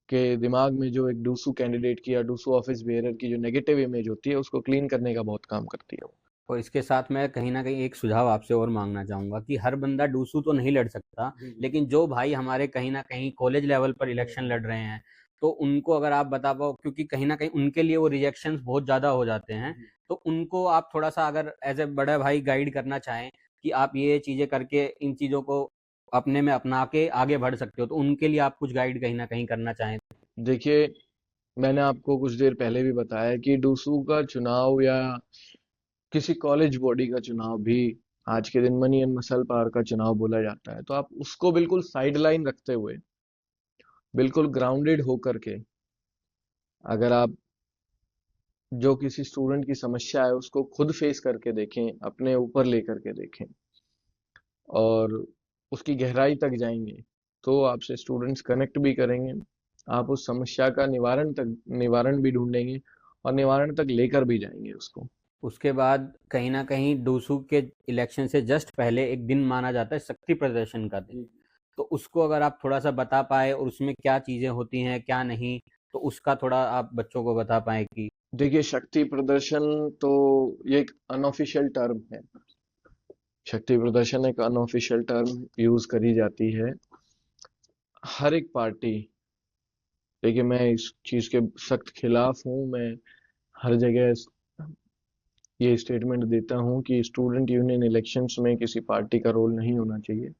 A: के दिमाग में जो एक डूसू कैंडिडेट की या डूसू ऑफिस बेयरर की जो नेगेटिव इमेज होती है उसको क्लीन करने का बहुत काम करती है वो।
B: और इसके साथ मैं कहीं न कहीं एक सुझाव आपसे और माँगना चाहूँगा कि हर बंदा डूसू तो नहीं लड़ सकता, लेकिन जो भाई हमारे कहीं न कहीं कॉलेज लेवल पर इलेक्शन लड़ रहे हैं, तो उनको अगर आप बता पाओ, क्योंकि कहीं न कहीं उनके लिए वो रिजेक्शंस बहुत ज़्यादा हो जाते हैं, तो उनको आप थोड़ा-सा अगर एज़ अ बड़ा भाई गाइड करना चाहें कि आप ये चीज़ें करके इन चीज़ों को अपने में अपना के आगे बढ़ सकते हो, तो उनके लिए आप कुछ गाइड कहीं न कहीं करना चाहें?
A: देखिए, मैंने आपको कुछ देर पहले भी बताया कि डूसू का चुनाव या किसी कॉलेज बॉडी का चुनाव भी आज के दिन मनी एंड मसल पावर का चुनाव बोला जाता है। तो आप उसको बिल्कुल साइडलाइन रखते हुए, बिल्कुल ग्राउंडेड होकर के, अगर आप जो किसी स्टूडेंट की समस्या है उसको खुद फेस करके देखें, अपने ऊपर लेकर के देखें और उसकी गहराई तक जाएंगे, तो आपसे स्टूडेंट्स कनेक्ट भी करेंगे। आप उस समस्या का निवारण भी ढूंढेंगे और निवारण तक लेकर भी जाएंगे उसको।
B: उसके बाद कहीं न कहीं डूसू के इलेक्शन से जस्ट पहले एक दिन माना जाता है शक्ति प्रदर्शन का दिन। तो उसको अगर आप थोड़ा-सा बता पाएँ और उसमें क्या चीज़ें होती हैं, क्या नहीं? तो उसका थोड़ा आप बच्चों को बता पाएँ कि
A: देखिए, शक्ति प्रदर्शन तो ये एक अनऑफिशियल टर्म है। शक्ति प्रदर्शन एक अनऑफिशियल टर्म यूज करी जाती है। हर एक पार्टी, देखिए मैं इस चीज के सख्त खिलाफ हूँ। मैं हर जगह ये स्टेटमेंट देता हूँ कि स्टूडेंट यूनियन इलेक्शंस में किसी पार्टी का रोल नहीं होना चाहिए।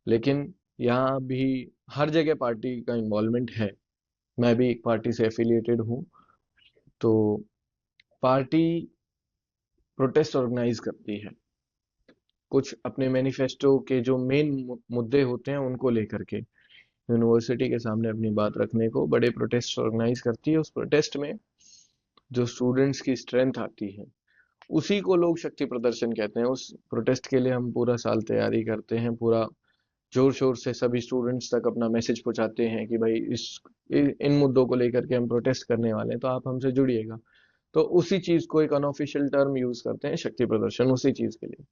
A: लेकिन यहाँ भी हर जगह पार्टी का इन्वॉल्वमेंट है। मैं भी एक पार्टी से एफिलिएटेड हूँ। तो पार्टी प्रोटेस्ट ऑर्गेनाइज करती है कुछ अपने मैनिफेस्टो के जो मेन मुद्दे होते हैं उनको लेकर के, यूनिवर्सिटी के सामने अपनी बात रखने को बड़े प्रोटेस्ट ऑर्गेनाइज करती है। उस प्रोटेस्ट में जो स्टूडेंट्स की स्ट्रेंथ आती है उसी को लोग शक्ति प्रदर्शन कहते हैं। उस प्रोटेस्ट के लिए हम पूरा साल तैयारी करते हैं, पूरा जोर शोर से सभी स्टूडेंट्स तक अपना मैसेज पहुंचाते हैं कि भाई इन मुद्दों को लेकर के हम प्रोटेस्ट करने वाले हैं, तो आप हमसे जुड़िएगा। तो उसी चीज को एक अनऑफिशियल टर्म यूज करते हैं, शक्ति प्रदर्शन, उसी चीज के लिए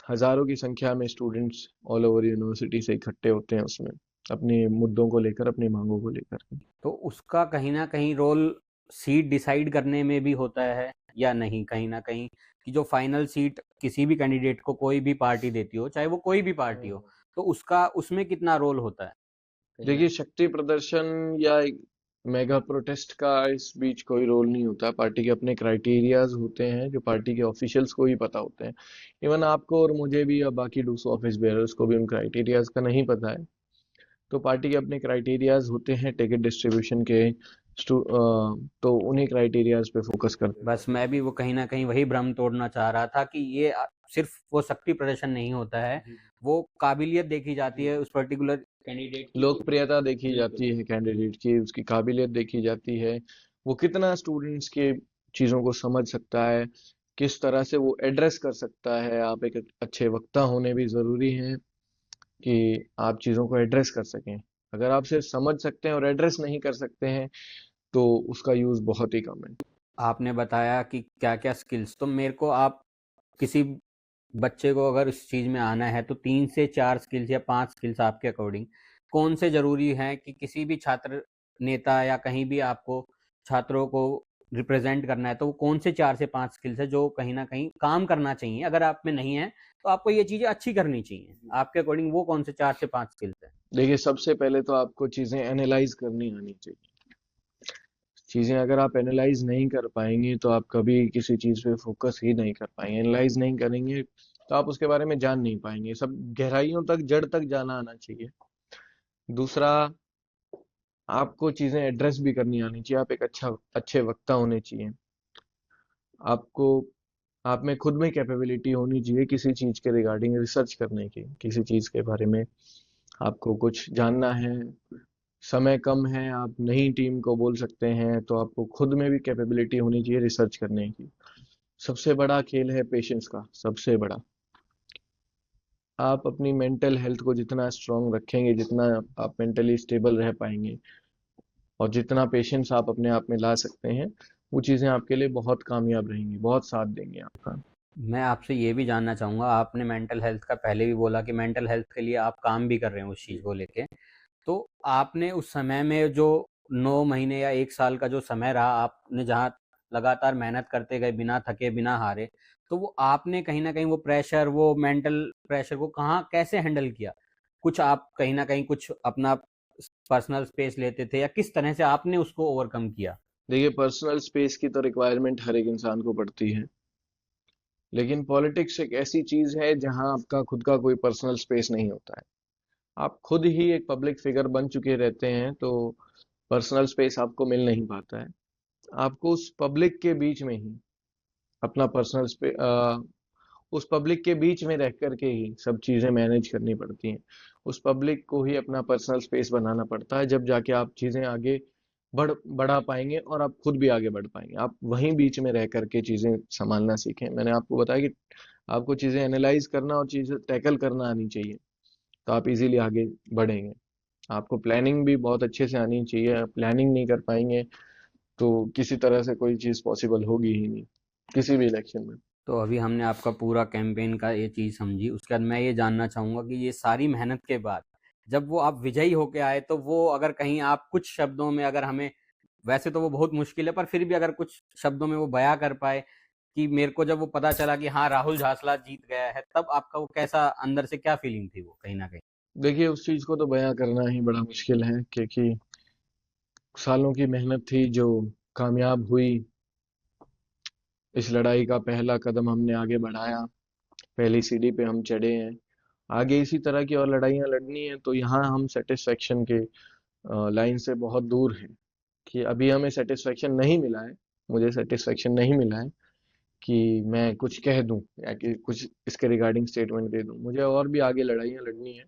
A: हजारों की संख्या में स्टूडेंट्स ऑल ओवर यूनिवर्सिटी से इकट्ठे होते हैं उसमें, अपने मुद्दों को लेकर, अपनी मांगों को लेकर।
B: तो उसका कहीं न कहीं रोल सीट डिसाइड करने में भी होता है या नहीं कहीं न कहीं, कि जो फाइनल सीट किसी भी कैंडिडेट को कोई भी पार्टी देती हो, चाहे वो कोई भी पार्टी हो, तो उसका उसमें कितना रोल होता है?
A: देखिए, शक्ति प्रदर्शन या एक मेगा प्रोटेस्ट का इस बीच कोई रोल नहीं होता। पार्टी के अपने क्राइटेरियाज होते हैं जो पार्टी के ऑफिशियल्स को ही पता होते हैं। इवन आपको और मुझे भी, या बाकी दूसरे ऑफिस बेयरर्स को भी उन क्राइटेरियाज का नहीं पता है। तो पार्टी के अपने क्राइटेरियाज होते हैं टिकट डिस्ट्रीब्यूशन के। तो उन्हीं क्राइटेरियाज पे फोकस करते
B: बस मैं भी वो कहीं न कहीं वही भ्रम तोड़ना चाह रहा था कि ये सिर्फ वो शक्ति प्रदर्शन नहीं होता है, वो काबिलियत देखी जाती है उस पर्टिकुलर कैंडिडेट
A: हैं।
B: की।
A: लोकप्रियता देखी जाती है कैंडिडेट की, उसकी काबिलियत देखी जाती है, वो कितना स्टूडेंट्स के चीज़ों को समझ सकता है, किस तरह से वो एड्रेस कर सकता है। आप एक अच्छे वक्ता होने भी ज़रूरी हैं कि आप चीज़ों को एड्रेस कर सकें। अगर आप सिर्फ समझ सकते हैं और एड्रेस नहीं कर सकते हैं तो उसका यूज़ बहुत ही कम है।
B: आपने बताया कि क्या-क्या स्किल्स, तो मेरे को आप किसी बच्चे को अगर इस चीज़ में आना है तो 3 से 4 स्किल्स या 5 स्किल्स आपके अकॉर्डिंग कौन से ज़रूरी हैं कि किसी भी छात्र नेता या कहीं भी आपको छात्रों को रिप्रेजेंट करना है, तो वो कौन से 4 से 5 स्किल्स है जो कहीं न कहीं काम करना चाहिए? अगर आप में नहीं है, तो आपको ये चीज़ें अच्छी करनी चाहिए। आपके अकॉर्डिंग वो कौन से 4 से 5 स्किल्स हैं?
A: देखिए, सबसे पहले तो आपको चीज़ें एनालाइज करनी आनी चाहिए। चीज़ें अगर आप एनालाइज नहीं कर पाएंगे तो आप कभी किसी चीज़ पे फोकस ही नहीं कर पाएंगे। एनालाइज नहीं करेंगे तो आप उसके बारे में जान नहीं पाएंगे। सब गहराइयों तक, जड़ तक जाना आना चाहिए। दूसरा, आपको चीज़ें एड्रेस भी करनी आनी चाहिए। आप एक अच्छे वक्ता होने चाहिए। आपको, आप में खुद में कैपेबिलिटी होनी चाहिए किसी चीज़ के रिगार्डिंग रिसर्च करने की। किसी चीज़ के बारे में आपको कुछ जानना है, समय कम है, आप नई टीम को बोल सकते हैं, तो आपको खुद में भी कैपेबिलिटी होनी चाहिए रिसर्च करने की। सबसे बड़ा खेल है पेशेंस का, सबसे बड़ा। आप अपनी मेंटल हेल्थ को जितना स्ट्रांग रखेंगे, जितना आप मेंटली स्टेबल रह पाएंगे और जितना पेशेंस आप अपने आप में ला सकते हैं, वो चीज़ें आपके लिए बहुत कामयाब रहेंगी, बहुत साथ देंगे आपका।
B: मैं आपसे ये भी जानना चाहूँगा, आपने मेंटल हेल्थ का पहले भी बोला कि मेंटल हेल्थ के लिए आप काम भी कर रहे हैं उस चीज़ को लेके। तो आपने उस समय में जो 9 महीने या 1 साल का जो समय रहा, आपने जहाँ लगातार मेहनत करते गए बिना थके, बिना हारे, तो वो आपने कहीं न कहीं वो प्रेशर, वो मेंटल प्रेशर को कहाँ कैसे हैंडल किया? कुछ आप कहीं न कहीं कुछ अपना पर्सनल स्पेस लेते थे या किस तरह से आपने उसको ओवरकम किया?
A: देखिए, पर्सनल स्पेस की तो रिक्वायरमेंट हर एक इंसान को पड़ती है, लेकिन पॉलिटिक्स एक ऐसी चीज है जहां आपका खुद का कोई पर्सनल स्पेस नहीं होता है। आप खुद ही एक पब्लिक फिगर बन चुके रहते हैं, तो पर्सनल स्पेस आपको मिल नहीं पाता है। आपको उस पब्लिक के बीच में ही अपना पर्सनल स्पेस, उस पब्लिक के बीच में रह करके ही सब चीजें मैनेज करनी पड़ती हैं। उस पब्लिक को ही अपना पर्सनल स्पेस बनाना पड़ता है, जब जाके आप चीजें आगे बढ़ा पाएंगे और आप खुद भी आगे बढ़ पाएंगे। आप वहीं बीच में रह करके चीजें संभालना सीखें। मैंने आपको बताया कि आपको चीजें एनालाइज करना और चीजें टैकल करना आनी चाहिए, तो आप इजीली आगे बढ़ेंगे। आपको प्लानिंग भी बहुत अच्छे से आनी चाहिए। आप प्लानिंग नहीं कर पाएंगे तो किसी तरह से कोई चीज पॉसिबल होगी ही नहीं किसी भी इलेक्शन में।
B: तो अभी हमने आपका पूरा कैंपेन का ये चीज़ समझी। उसके बाद मैं ये जानना चाहूँगा कि ये सारी मेहनत के बाद जब वो आप विजयी होके आए, तो वो अगर कहीं आप कुछ शब्दों में अगर हमें, वैसे तो वो बहुत मुश्किल है, पर फिर भी अगर कुछ शब्दों में वो बयां कर पाए कि मेरे को जब वो पता चला कि हाँ राहुल झासला जीत गया है, तब आपका वो कैसा अंदर से क्या फीलिंग थी वो कहीं ना कहीं?
A: देखिए उस चीज को तो बयां करना ही बड़ा मुश्किल है, क्योंकि सालों की मेहनत थी जो कामयाब हुई। इस लड़ाई का पहला कदम हमने आगे बढ़ाया, पहली सीढ़ी पे हम चढ़े हैं। आगे इसी तरह की और लड़ाइयाँ लड़नी है, तो यहाँ हम सेटिस्फेक्शन के लाइन से बहुत दूर हैं। कि अभी हमें सेटिस्फेक्शन नहीं मिला है, मुझे सेटिस्फेक्शन नहीं मिला है कि मैं कुछ कह दूं या कि कुछ इसके रिगार्डिंग स्टेटमेंट दे दूं। मुझे और भी आगे लड़ाइयाँ लड़नी है,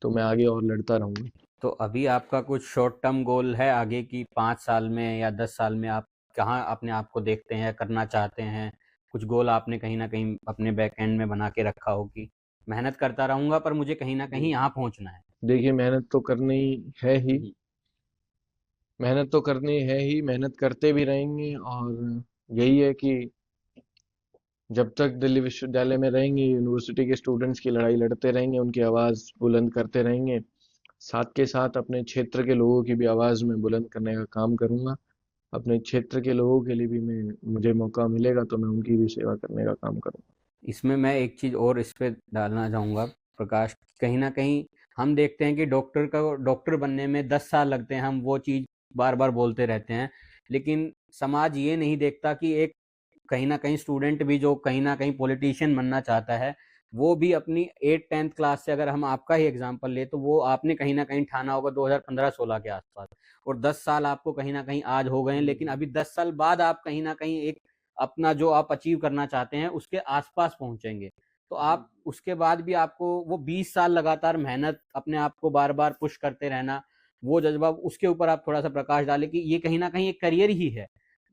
A: तो मैं आगे और लड़ता रहूंगा।
B: तो अभी आपका कुछ शॉर्ट टर्म गोल है आगे की 5 साल में या 10 साल में, आप कहाँ अपने आप को देखते हैं, करना चाहते हैं? कुछ गोल आपने कहीं ना कहीं अपने बैक एंड में बना के रखा हो कि मेहनत करता रहूंगा पर मुझे कहीं ना कहीं यहाँ पहुँचना है?
A: देखिए मेहनत तो करनी है ही, मेहनत तो करनी है ही, मेहनत करते भी रहेंगे। और यही है कि जब तक दिल्ली विश्वविद्यालय में रहेंगे, यूनिवर्सिटी के स्टूडेंट्स की लड़ाई लड़ते रहेंगे, उनकी आवाज़ बुलंद करते रहेंगे। साथ के साथ अपने क्षेत्र के लोगों की भी आवाज़ में बुलंद करने का काम करूंगा। अपने क्षेत्र के लोगों के लिए भी मैं, मुझे मौका मिलेगा तो मैं उनकी भी सेवा करने का काम करूंगा।
B: इसमें मैं एक चीज़ और इस पे डालना चाहूँगा प्रकाश, कहीं न कहीं हम देखते हैं कि डॉक्टर बनने में 10 साल लगते हैं, हम वो चीज़ बार-बार बोलते रहते हैं। लेकिन समाज ये नहीं देखता कि एक कहीं न कहीं स्टूडेंट भी जो कहीं न कहीं पॉलिटिशियन बनना चाहता है, वो भी अपनी 8th-10th क्लास से, अगर हम आपका ही एग्ज़ाम्पल लें, तो वो आपने कहीं न कहीं ठाना होगा 2015-16 के आस-पास, और 10 साल आपको कहीं न कहीं आज हो गए हैं, लेकिन अभी 10 साल बाद आप कहीं न कहीं एक अपना जो आप अचीव करना चाहते हैं उसके आसपास पहुंचेंगे। तो आप उसके बाद भी आपको वो 20 साल लगातार मेहनत, अपने आप को बार बार पुश करते रहना, वो जज्बा, उसके ऊपर आप थोड़ा सा प्रकाश डालें कि ये कहीं ना कहीं एक करियर ही है।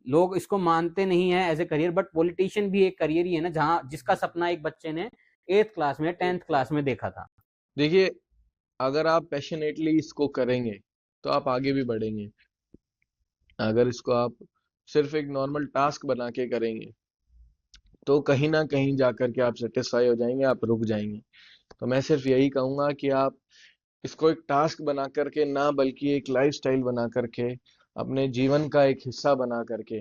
B: लोग इसको मानते नहीं है as a career, but politician भी एक करियर ही है ना, जहाँ जिसका सपना एक बच्चे ने 8th क्लास में 10th क्लास में देखा था।
A: देखिए अगर आप पैशनेटली इसको करेंगे तो आप आगे भी बढ़ेंगे। अगर इसको आप सिर्फ एक नॉर्मल टास्क बना के करेंगे तो कहीं ना कहीं जाकर के आप सेटिस्फाई हो जाएंगे, आप रुक जाएंगे। तो मैं सिर्फ यही कहूंगा कि आप इसको एक टास्क बना करके ना, बल्कि एक लाइफस्टाइल बना करके, अपने जीवन का एक हिस्सा बना करके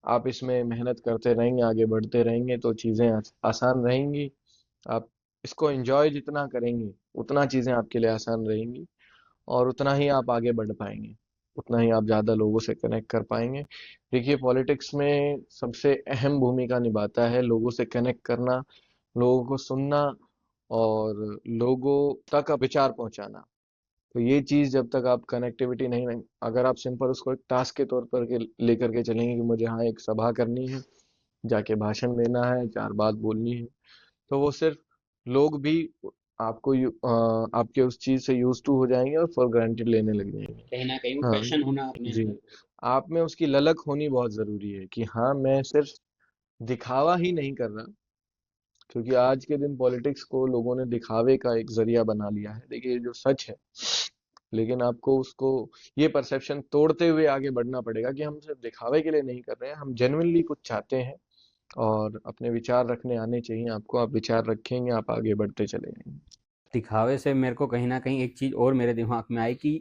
A: आप इसमें मेहनत करते रहेंगे, आगे बढ़ते रहेंगे, तो चीज़ें आसान रहेंगी। आप इसको एंजॉय जितना करेंगे उतना चीज़ें आपके लिए आसान रहेंगी, और उतना ही आप आगे बढ़ पाएंगे, उतना ही आप ज़्यादा लोगों से कनेक्ट कर पाएंगे। देखिए पॉलिटिक्स में सबसे अहम भूमिका निभाता है लोगों से कनेक्ट करना, लोगों को सुनना और लोगों तक विचार पहुंचाना। तो ये चीज जब तक आप कनेक्टिविटी नहीं, अगर आप सिंपल उसको एक टास्क के तौर पर के लेकर के चलेंगे कि मुझे हाँ एक सभा करनी है, जाके भाषण देना है, चार बात बोलनी है, तो वो सिर्फ लोग भी आपको आपके उस चीज से यूज टू हो जाएंगे और फॉर ग्रांटेड लेने लग जाएंगे।
B: कहीं ना कहीं वो
A: हाँ
B: पैशन होना अपने
A: जी,
B: अंदर।
A: आप में उसकी ललक होनी बहुत जरूरी है कि हाँ मैं सिर्फ दिखावा ही नहीं कर रहा। क्योंकि आज के दिन पॉलिटिक्स को लोगों ने दिखावे का एक जरिया बना लिया है। देखिए ये जो सच है, लेकिन आपको उसको, ये परसेप्शन तोड़ते हुए आगे बढ़ना पड़ेगा कि हम सिर्फ दिखावे के लिए नहीं कर रहे हैं, हम जेन्युइनली कुछ चाहते हैं और अपने विचार रखने आने चाहिए आपको। आप विचार रखेंगे, आप आगे बढ़ते चले जाएंगे।
B: दिखावे से मेरे को कहीं ना कहीं एक चीज और मेरे दिमाग में आई कि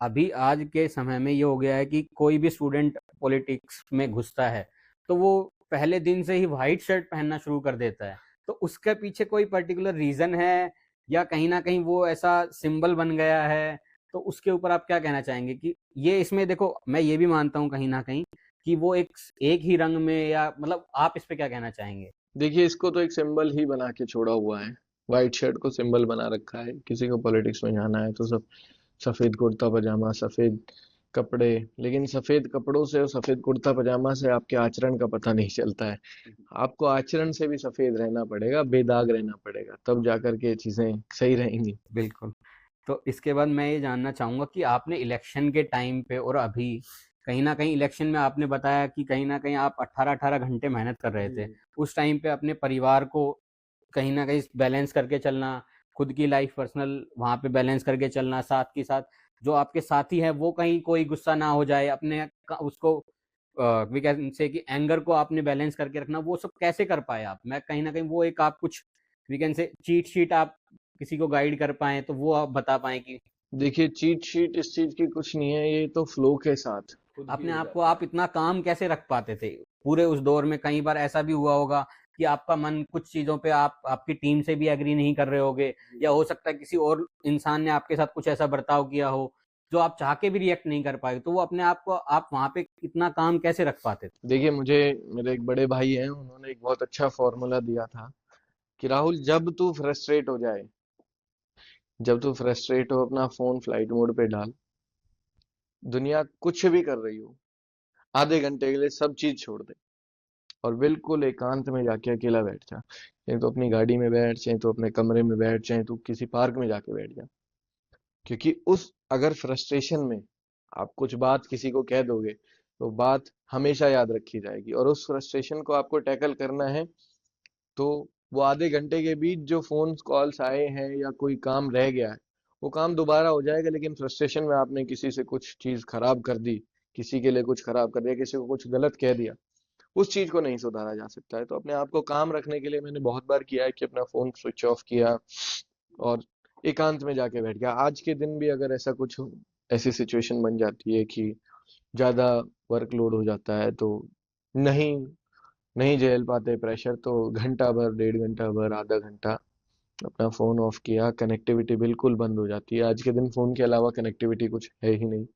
B: अभी आज के समय में ये हो गया है कि कोई भी स्टूडेंट पॉलिटिक्स में घुसता है तो वो पहले दिन से ही वाइट शर्ट पहनना शुरू कर देता है। तो उसके पीछे कोई पर्टिकुलर रीजन है, या कहीं ना कहीं वो ऐसा सिंबल बन गया है? तो उसके ऊपर आप क्या कहना चाहेंगे कि ये, इसमें देखो मैं ये भी मानता हूँ कहीं ना कहीं कि वो एक एक ही रंग में, या मतलब आप इस पे क्या कहना चाहेंगे?
A: देखिए इसको तो एक सिंबल ही बना के छोड़ा हुआ है, व्हाइट शर्ट को सिंबल बना रखा है। किसी को पॉलिटिक्स में जाना है तो सब सफेद कुर्ता पजामा, सफेद कपड़े। लेकिन सफेद कपड़ों से और सफेद कुर्ता पजामा से आपके आचरण का पता नहीं चलता है। आपको आचरण से भी सफेद रहना पड़ेगा, बेदाग रहना पड़ेगा, तब जाकर के चीजें सही रहेंगी।
B: बिल्कुल। तो इसके बाद मैं ये जानना चाहूँगा कि आपने इलेक्शन के टाइम पे और अभी, कहीं न कहीं इलेक्शन में आपने बताया कि कहीं न कहीं आप 18-18 घंटे मेहनत कर रहे थे। उस टाइम पे अपने परिवार को कहीं न कहीं बैलेंस करके चलना, खुद की लाइफ पर्सनल वहाँ पे बैलेंस करके चलना, साथ के साथ जो आपके साथी हैं वो कहीं कोई गुस्सा ना हो जाए, अपने क उसको वी कैन से कि एंगर को आपने बैलेंस करके रखना, वो सब कैसे कर पाए आप? मैं कहीं न कहीं वो एक आप कुछ we can say cheat sheet आप किसी को गाइड कर पाएं, तो वो आप बता पाएं कि
A: देखिए, चीट शीट इस चीज की कुछ नहीं है, ये तो फ्लो के साथ खुद ही
B: अपने
A: हो
B: आप को
A: जाता
B: आप
A: है।
B: इतना काम कैसे रख पाते थे पूरे उस दौर में? कई बार ऐसा भी हुआ होगा कि आपका मन कुछ चीजों पे, आप आपकी टीम से भी एग्री नहीं कर रहे होगे, या हो सकता है किसी और इंसान ने आपके साथ कुछ ऐसा बर्ताव किया हो जो आप चाह के भी रिएक्ट नहीं कर पाए, तो वो अपने आप को आप वहां पे इतना काम कैसे रख पाते थे?
A: देखिए, मुझे मेरे एक बड़े भाई हैं, उन्होंने एक बहुत अच्छा फॉर्मूला दिया था कि राहुल, जब तू फ्रस्ट्रेट हो, अपना फोन फ्लाइट मोड पे डाल, दुनिया कुछ भी कर रही हो, आधे घंटे के लिए सब चीज छोड़ दे और बिल्कुल एकांत में जाके अकेला बैठ जा। चाहे तो अपनी गाड़ी में बैठ, चाहे तो अपने कमरे में बैठ, चाहे तो किसी पार्क में जाके बैठ जा। क्योंकि उस अगर फ्रस्ट्रेशन में आप कुछ बात किसी को कह दोगे, तो बात हमेशा याद रखी जाएगी, और उस फ्रस्ट्रेशन को आपको टैकल करना है। तो वो आधे घंटे के बीच जो फोन कॉल्स आए हैं या कोई काम रह गया है, वो काम दोबारा हो जाएगा, लेकिन फ्रस्ट्रेशन में आपने किसी से कुछ चीज खराब कर दी, किसी के लिए कुछ खराब कर दिया, किसी को कुछ गलत कह दिया, उस चीज को नहीं सुधारा जा सकता है। तो अपने आप को काम रखने के लिए मैंने बहुत बार किया है कि अपना फोन स्विच ऑफ किया और एकांत में जाके बैठ गया। आज के दिन भी अगर ऐसी सिचुएशन बन जाती है कि ज्यादा वर्कलोड हो जाता है, तो नहीं नहीं झेल पाते प्रेशर, तो घंटा भर, 1.5 घंटा भर, आधा घंटा अपना फोन ऑफ किया, कनेक्टिविटी बिल्कुल बंद हो जाती है। आज के दिन फोन के अलावा कनेक्टिविटी कुछ है ही नहीं।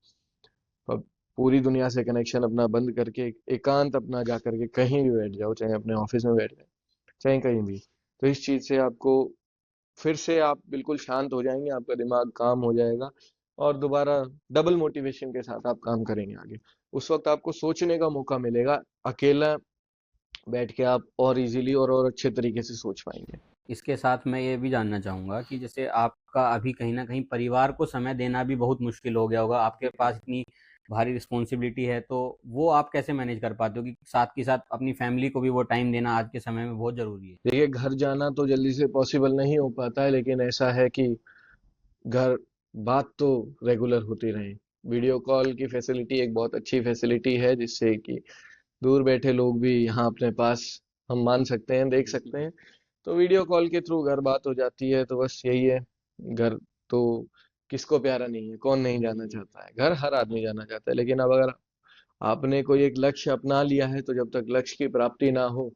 A: अब पूरी दुनिया से कनेक्शन अपना बंद करके एकांत अपना जा करके कहीं भी बैठ जाओ, चाहे अपने ऑफिस में बैठ जाओ, चाहे कहीं भी। तो इस चीज से आपको फिर से आप बिल्कुल शांत हो जाएंगे, आपका दिमाग काम हो जाएगा, और दोबारा डबल मोटिवेशन के साथ आप काम करेंगे आगे। उस वक्त आपको सोचने का मौका मिलेगा, अकेला बैठ के आप और इजीली और अच्छे तरीके से सोच पाएंगे।
B: इसके साथ मैं ये भी जानना चाहूँगा कि जैसे आपका अभी कहीं न कहीं परिवार को समय देना भी बहुत मुश्किल हो गया होगा। आपके पास इतनी भारी रिस्पॉन्सिबिलिटी है, तो वो आप कैसे मैनेज कर पाते हो कि साथ के साथ अपनी फैमिली को भी वो टाइम देना आज के समय में बहुत ज़रूरी है?
A: देखिए, घर जाना तो जल्दी से पॉसिबल नहीं हो पाता है, लेकिन ऐसा है कि घर बात तो रेगुलर होती रहे। वीडियो कॉल की फैसिलिटी एक बहुत अच्छी फैसिलिटी है, जिससे कि दूर बैठे लोग भी यहाँ अपने पास हम मान सकते हैं, देख सकते हैं। तो वीडियो कॉल के थ्रू घर बात हो जाती है, तो बस यही है। घर तो किसको प्यारा नहीं है, कौन नहीं जाना चाहता है, घर हर आदमी जाना चाहता है। लेकिन अब अगर आपने कोई एक लक्ष्य अपना लिया है, तो जब तक लक्ष्य की प्राप्ति ना हो,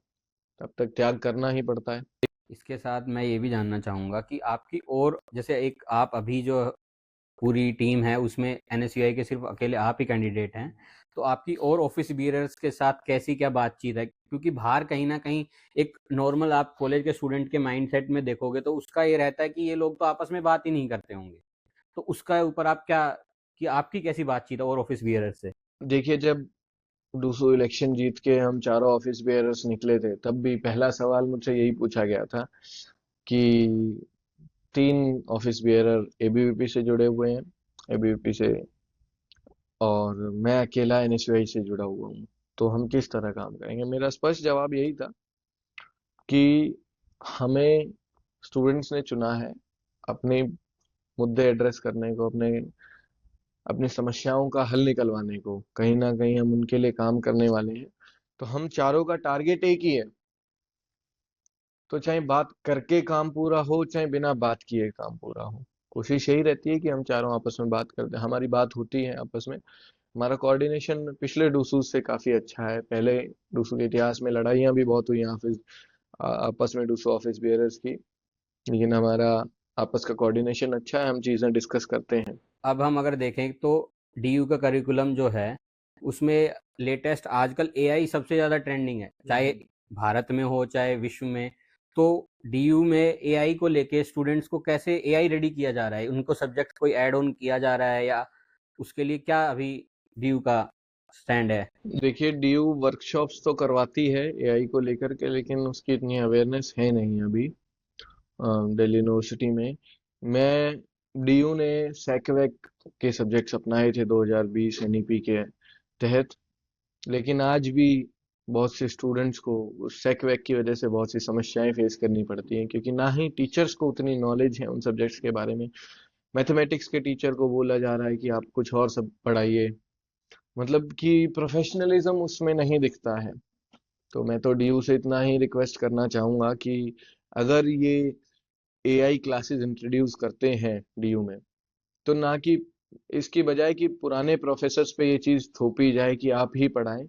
A: तब तक त्याग करना ही पड़ता है।
B: इसके साथ मैं ये भी जानना चाहूँगा कि आपकी और जैसे एक आप अभी जो पूरी टीम है उसमें एनएसयूआई के सिर्फ अकेले आप ही कैंडिडेट हैं, तो आपकी और ऑफिस बियरर्स के साथ कैसी क्या बातचीत है? क्योंकि बाहर कहीं ना कहीं एक नॉर्मल आप कॉलेज के स्टूडेंट के माइंडसेट में देखोगे तो उसका ये रहता है कि ये लोग तो आपस में बात ही नहीं करते होंगे, तो उसका ऊपर आप क्या, कि आपकी कैसी बातचीत है और ऑफिस बियरर से?
A: देखिए, जब डूसू इलेक्शन जीत के हम चारों ऑफिस बेयरर्स निकले थे, तब भी पहला सवाल मुझसे यही पूछा गया था कि 3 ऑफिस बेयरर एबीवीपी से जुड़े हुए हैं, एबीवीपी से, और मैं अकेला एनएसयूआई से जुड़ा हुआ हूँ, तो हम किस तरह काम करेंगे। मेरा स्पष्ट जवाब यही था कि हमें स्टूडेंट्स ने चुना है अपने मुद्दे एड्रेस करने को, अपने अपनी समस्याओं का हल निकलवाने को, कहीं ना कहीं हम उनके लिए काम करने वाले हैं। तो हम चारों का टारगेट एक ही है। तो चाहे बात करके काम पूरा हो, चाहे बिना बात किए काम पूरा हो, कोशिश यही रहती है कि हम चारों आपस में बात करते हैं, हमारी बात होती है आपस में। हमारा कोऑर्डिनेशन पिछले डूसूज से काफी अच्छा है। पहले डूसू के इतिहास में लड़ाइयाँ भी बहुत हुई हैं आपस में, डूसू ऑफिस बियरर्स की, लेकिन हमारा आपस का कोऑर्डिनेशन अच्छा है, हम चीजें डिस्कस करते हैं।
B: अब हम अगर देखें तो डीयू का करिकुलम जो है उसमें लेटेस्ट आजकल एआई सबसे ज़्यादा ट्रेंडिंग है, चाहे भारत में हो चाहे विश्व में। तो डीयू में एआई को लेके स्टूडेंट्स को कैसे एआई रेडी किया जा रहा है? उनको सब्जेक्ट कोई ऐड ऑन किया जा रहा है, या उसके लिए क्या अभी डीयू का स्टैंड है?
A: देखिए, डीयू वर्कशॉप्स तो करवाती है एआई को लेकर के, लेकिन उसकी इतनी अवेयरनेस है नहीं अभी दिल्ली यूनिवर्सिटी में। मैं डीयू ने सैकवैक के सब्जेक्ट्स अपनाए थे 2020 एनईपी के तहत, लेकिन आज भी बहुत से स्टूडेंट्स को उस सैकवैक की वजह से बहुत सी समस्याएं फेस करनी पड़ती हैं, क्योंकि ना ही टीचर्स को उतनी नॉलेज है उन सब्जेक्ट्स के बारे में। मैथमेटिक्स के टीचर को बोला जा रहा है कि आप कुछ और सब पढ़ाइए, मतलब कि प्रोफेशनलिज्म उसमें नहीं दिखता है। तो मैं तो डीयू से इतना ही रिक्वेस्ट करना चाहूंगा कि अगर ये एआई क्लासेस इंट्रोड्यूस करते हैं डीयू में, तो ना कि इसकी बजाय कि पुराने प्रोफेसर्स पे ये चीज थोपी जाए कि आप ही पढ़ाएं,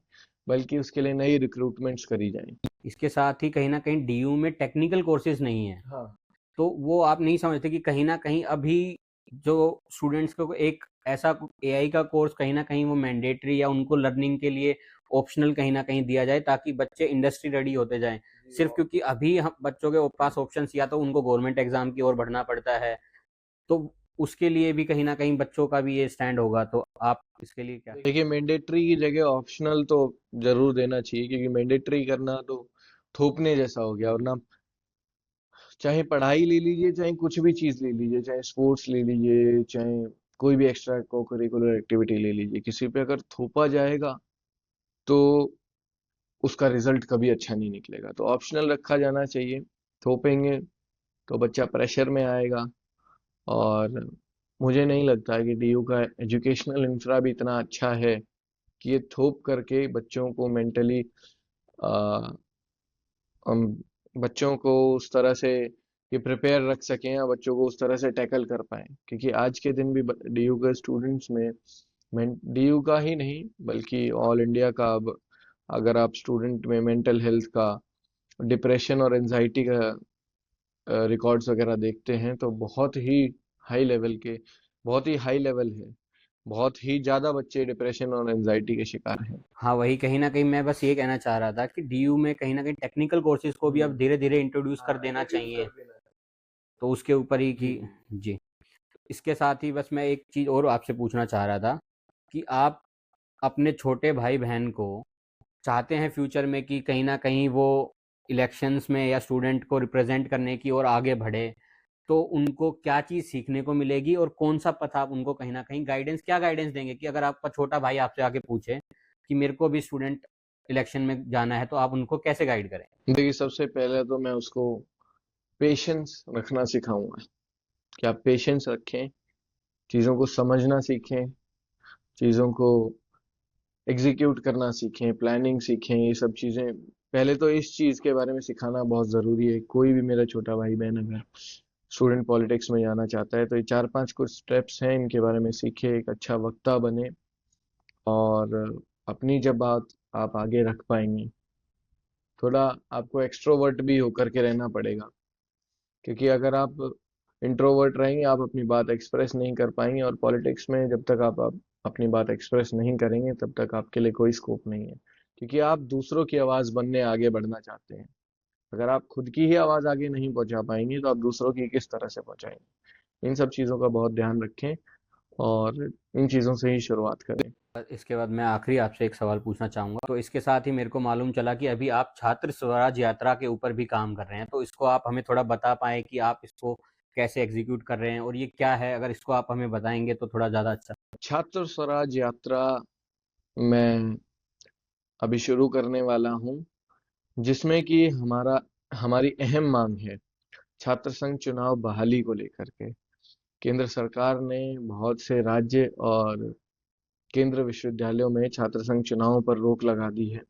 A: बल्कि उसके लिए नई रिक्रूटमेंट्स करी जाएं।
B: इसके साथ ही कहीं ना कहीं डीयू में टेक्निकल कोर्सेज नहीं है,
A: हाँ।
B: तो वो आप नहीं समझते कि कहीं ना कहीं अभी जो स्टूडेंट्स को एक ऐसा एआई का कोर्स कहीं ना कहीं वो मैंडेटरी या उनको लर्निंग के लिए ऑप्शनल कहीं ना कहीं दिया जाए, ताकि बच्चे इंडस्ट्री रेडी होते जाएं। सिर्फ क्योंकि अभी हम बच्चों के पास ऑप्शंस, या तो उनको गवर्नमेंट एग्जाम की ओर बढ़ना पड़ता है, तो उसके लिए भी कहीं ना कहीं बच्चों का भी ये स्टैंड होगा। तो आप इसके लिए क्या?
A: देखिए, मैंडेटरी की जगह ऑप्शनल तो जरूर देना चाहिए, क्योंकि मैंडेटरी करना तो थोपने जैसा हो गया। और ना, चाहे पढ़ाई ले लीजिए, चाहे कुछ भी चीज ले लीजिए, चाहे स्पोर्ट्स ले लीजिए, चाहे कोई भी एक्स्ट्रा को करिकुलर एक्टिविटी ले लीजिए, किसी पे अगर थोपा जाएगा तो उसका रिजल्ट कभी अच्छा नहीं निकलेगा। तो ऑप्शनल रखा जाना चाहिए। थोपेंगे तो बच्चा प्रेशर में आएगा। और मुझे नहीं लगता है कि डीयू का एजुकेशनल इंफ्रा भी इतना अच्छा है कि ये थोप करके बच्चों को मेंटली, हम बच्चों को उस तरह से ये प्रिपेयर रख सकें, या बच्चों को उस तरह से टैकल कर पाए। क्योंकि आज के दिन भी डीयू के स्टूडेंट्स में डीयू का ही नहीं बल्कि ऑल इंडिया का, अब अगर आप स्टूडेंट में मेंटल हेल्थ का, डिप्रेशन और एनजाइटी का रिकॉर्ड्स वगैरह देखते हैं, तो हाई लेवल के बहुत ही हाई लेवल है। बहुत ही ज्यादा बच्चे डिप्रेशन और एनजाइटी के शिकार हैं।
B: हाँ, वही कहीं ना कहीं मैं बस ये कहना चाह रहा था कि डीयू में कहीं ना कहीं टेक्निकल कोर्सेज को भी अब धीरे धीरे इंट्रोड्यूस कर देना चाहिए। तो उसके ऊपर ही कि जी, इसके साथ ही बस मैं एक चीज़ और आपसे पूछना चाह रहा था कि आप अपने छोटे भाई बहन को चाहते हैं फ्यूचर में कि कहीं ना कहीं वो इलेक्शंस में या स्टूडेंट को रिप्रेजेंट करने की ओर आगे बढ़े, तो उनको क्या चीज़ सीखने को मिलेगी और कौन सा पथ आप उनको कहीं ना कहीं क्या गाइडेंस देंगे कि अगर आपका छोटा भाई आपसे आके पूछे कि मेरे को भी स्टूडेंट इलेक्शन में जाना है, तो आप उनको कैसे गाइड करें?
A: देखिए, सबसे पहले तो मैं उसको पेशेंस रखना सिखाऊंगा, कि आप पेशेंस रखें, चीज़ों को समझना सीखें, चीज़ों को एग्जीक्यूट करना सीखें, प्लानिंग सीखें। ये सब चीज़ें पहले तो इस चीज़ के बारे में सिखाना बहुत ज़रूरी है। कोई भी मेरा छोटा भाई बहन अगर स्टूडेंट पॉलिटिक्स में जाना चाहता है, तो ये 4-5 कुछ स्टेप्स हैं, इनके बारे में सीखे, एक अच्छा वक्ता बने। और अपनी जब बात आप आगे रख पाएंगे, थोड़ा आपको एक्सट्रोवर्ट भी होकर के रहना पड़ेगा। क्योंकि अगर आप इंट्रोवर्ट रहेंगे, आप अपनी बात एक्सप्रेस नहीं कर पाएंगे। और पॉलिटिक्स में जब तक आप अपनी बात एक्सप्रेस नहीं करेंगे, तब तक आपके लिए कोई स्कोप नहीं है। क्योंकि आप दूसरों की आवाज़ बनने आगे बढ़ना चाहते हैं। अगर आप खुद की ही आवाज़ आगे नहीं पहुंचा पाएंगे, तो आप दूसरों की किस तरह से पहुंचाएंगे। इन सब चीज़ों का बहुत ध्यान रखें, और इन चीज़ों से ही शुरुआत करें।
B: इसके बाद मैं आखिरी आपसे एक सवाल पूछना चाहूँगा। तो इसके साथ ही मेरे को मालूम चला कि अभी आप छात्र स्वराज यात्रा के ऊपर भी काम कर रहे हैं, तो इसको आप हमें थोड़ा बता पाएँ कि आप इसको कैसे एग्जीक्यूट कर रहे हैं और ये क्या है? अगर इसको आप हमें बताएंगे तो थोड़ा ज़्यादा अच्छा।
A: छात्र स्वराज यात्रा मैं अभी शुरू करने वाला हूँ, जिसमें कि हमारी अहम मांग है छात्र संघ चुनाव बहाली को लेकर के। केंद्र सरकार ने बहुत से राज्य और केंद्र विश्वविद्यालयों में छात्र संघ चुनावों पर रोक लगा दी है।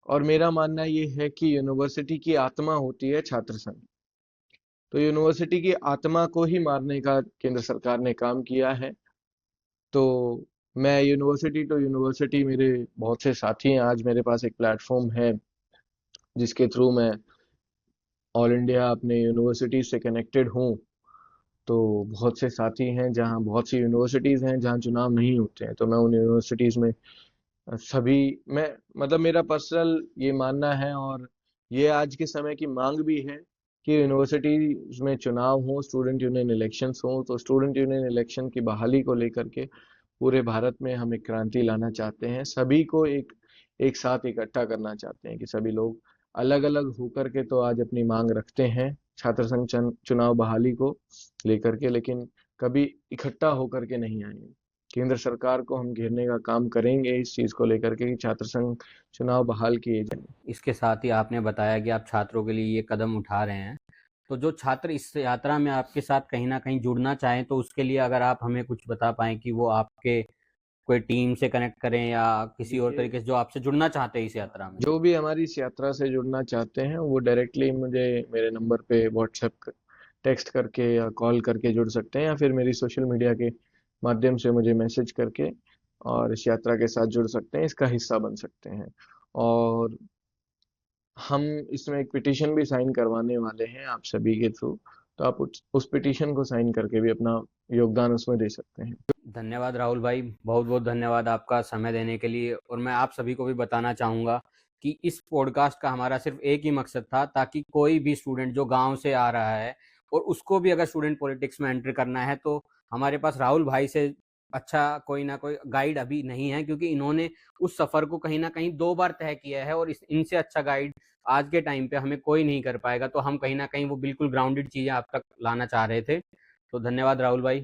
A: और मेरा मानना ये है कि यूनिवर्सिटी की आत्मा होती है छात्र संघ। तो यूनिवर्सिटी की आत्मा को ही मारने का केंद्र सरकार ने काम किया है। तो मैं यूनिवर्सिटी टू यूनिवर्सिटी, मेरे बहुत से साथी हैं, आज मेरे पास एक प्लेटफॉर्म है जिसके थ्रू मैं ऑल इंडिया अपने यूनिवर्सिटी से कनेक्टेड हूँ। तो बहुत से साथी हैं, जहाँ बहुत सी यूनिवर्सिटीज़ हैं जहाँ चुनाव नहीं होते हैं, तो मैं उन यूनिवर्सिटीज़ में सभी मैं मतलब मेरा पर्सनल ये मानना है, और ये आज के समय की मांग भी है कि यूनिवर्सिटीज में चुनाव हो, स्टूडेंट यूनियन इलेक्शंस हो। तो स्टूडेंट यूनियन इलेक्शन की बहाली को लेकर के पूरे भारत में हम एक क्रांति लाना चाहते हैं। सभी को एक एक साथ इकट्ठा करना चाहते हैं, कि सभी लोग अलग अलग होकर के तो आज अपनी मांग रखते हैं छात्र संघ चुनाव बहाली को लेकर के, लेकिन कभी इकट्ठा होकर के नहीं आएंगे। केंद्र सरकार को हम घेरने का काम करेंगे इस चीज को लेकर के, कि छात्र संघ चुनाव बहाल किए जाएं।
B: इसके साथ ही आपने बताया कि आप छात्रों के लिए ये कदम उठा रहे हैं, तो जो छात्र इस यात्रा में आपके साथ कहीं ना कहीं जुड़ना चाहें, तो उसके लिए अगर आप हमें कुछ बता पाएँ कि वो आपके कोई टीम से कनेक्ट करें या किसी और
A: देखिए,
B: तरीके से जो आपसे जुड़ना चाहते हैं इस यात्रा में।
A: जो भी हमारी इस यात्रा से जुड़ना चाहते हैं, वो डायरेक्टली मुझे मेरे नंबर पे व्हाट्सएप टेक्स्ट करके या कॉल करके जुड़ सकते हैं, या फिर मेरी सोशल मीडिया के माध्यम से मुझे मैसेज करके और इस यात्रा के साथ जुड़ सकते हैं, इसका हिस्सा बन सकते हैं। और हम इसमें एक पिटीशन भी साइन करवाने वाले हैं आप सभी के थ्रू, तो आप उस पिटीशन को साइन करके भी अपना योगदान उसमें दे सकते हैं।
B: धन्यवाद राहुल भाई, बहुत बहुत धन्यवाद आपका समय देने के लिए। और मैं आप सभी को भी बताना चाहूँगा कि इस पॉडकास्ट का हमारा सिर्फ एक ही मकसद था, ताकि कोई भी स्टूडेंट जो गांव से आ रहा है और उसको भी अगर स्टूडेंट पॉलिटिक्स में एंटर करना है, तो हमारे पास राहुल भाई से अच्छा कोई ना कोई गाइड अभी नहीं है, क्योंकि इन्होंने उस सफ़र को कहीं ना कहीं 2 बार तय किया है, और इनसे अच्छा गाइड आज के टाइम पे हमें कोई नहीं कर पाएगा। तो हम कहीं ना कहीं वो बिल्कुल ग्राउंडेड चीज़ें आप तक लाना चाह रहे थे। तो धन्यवाद राहुल भाई।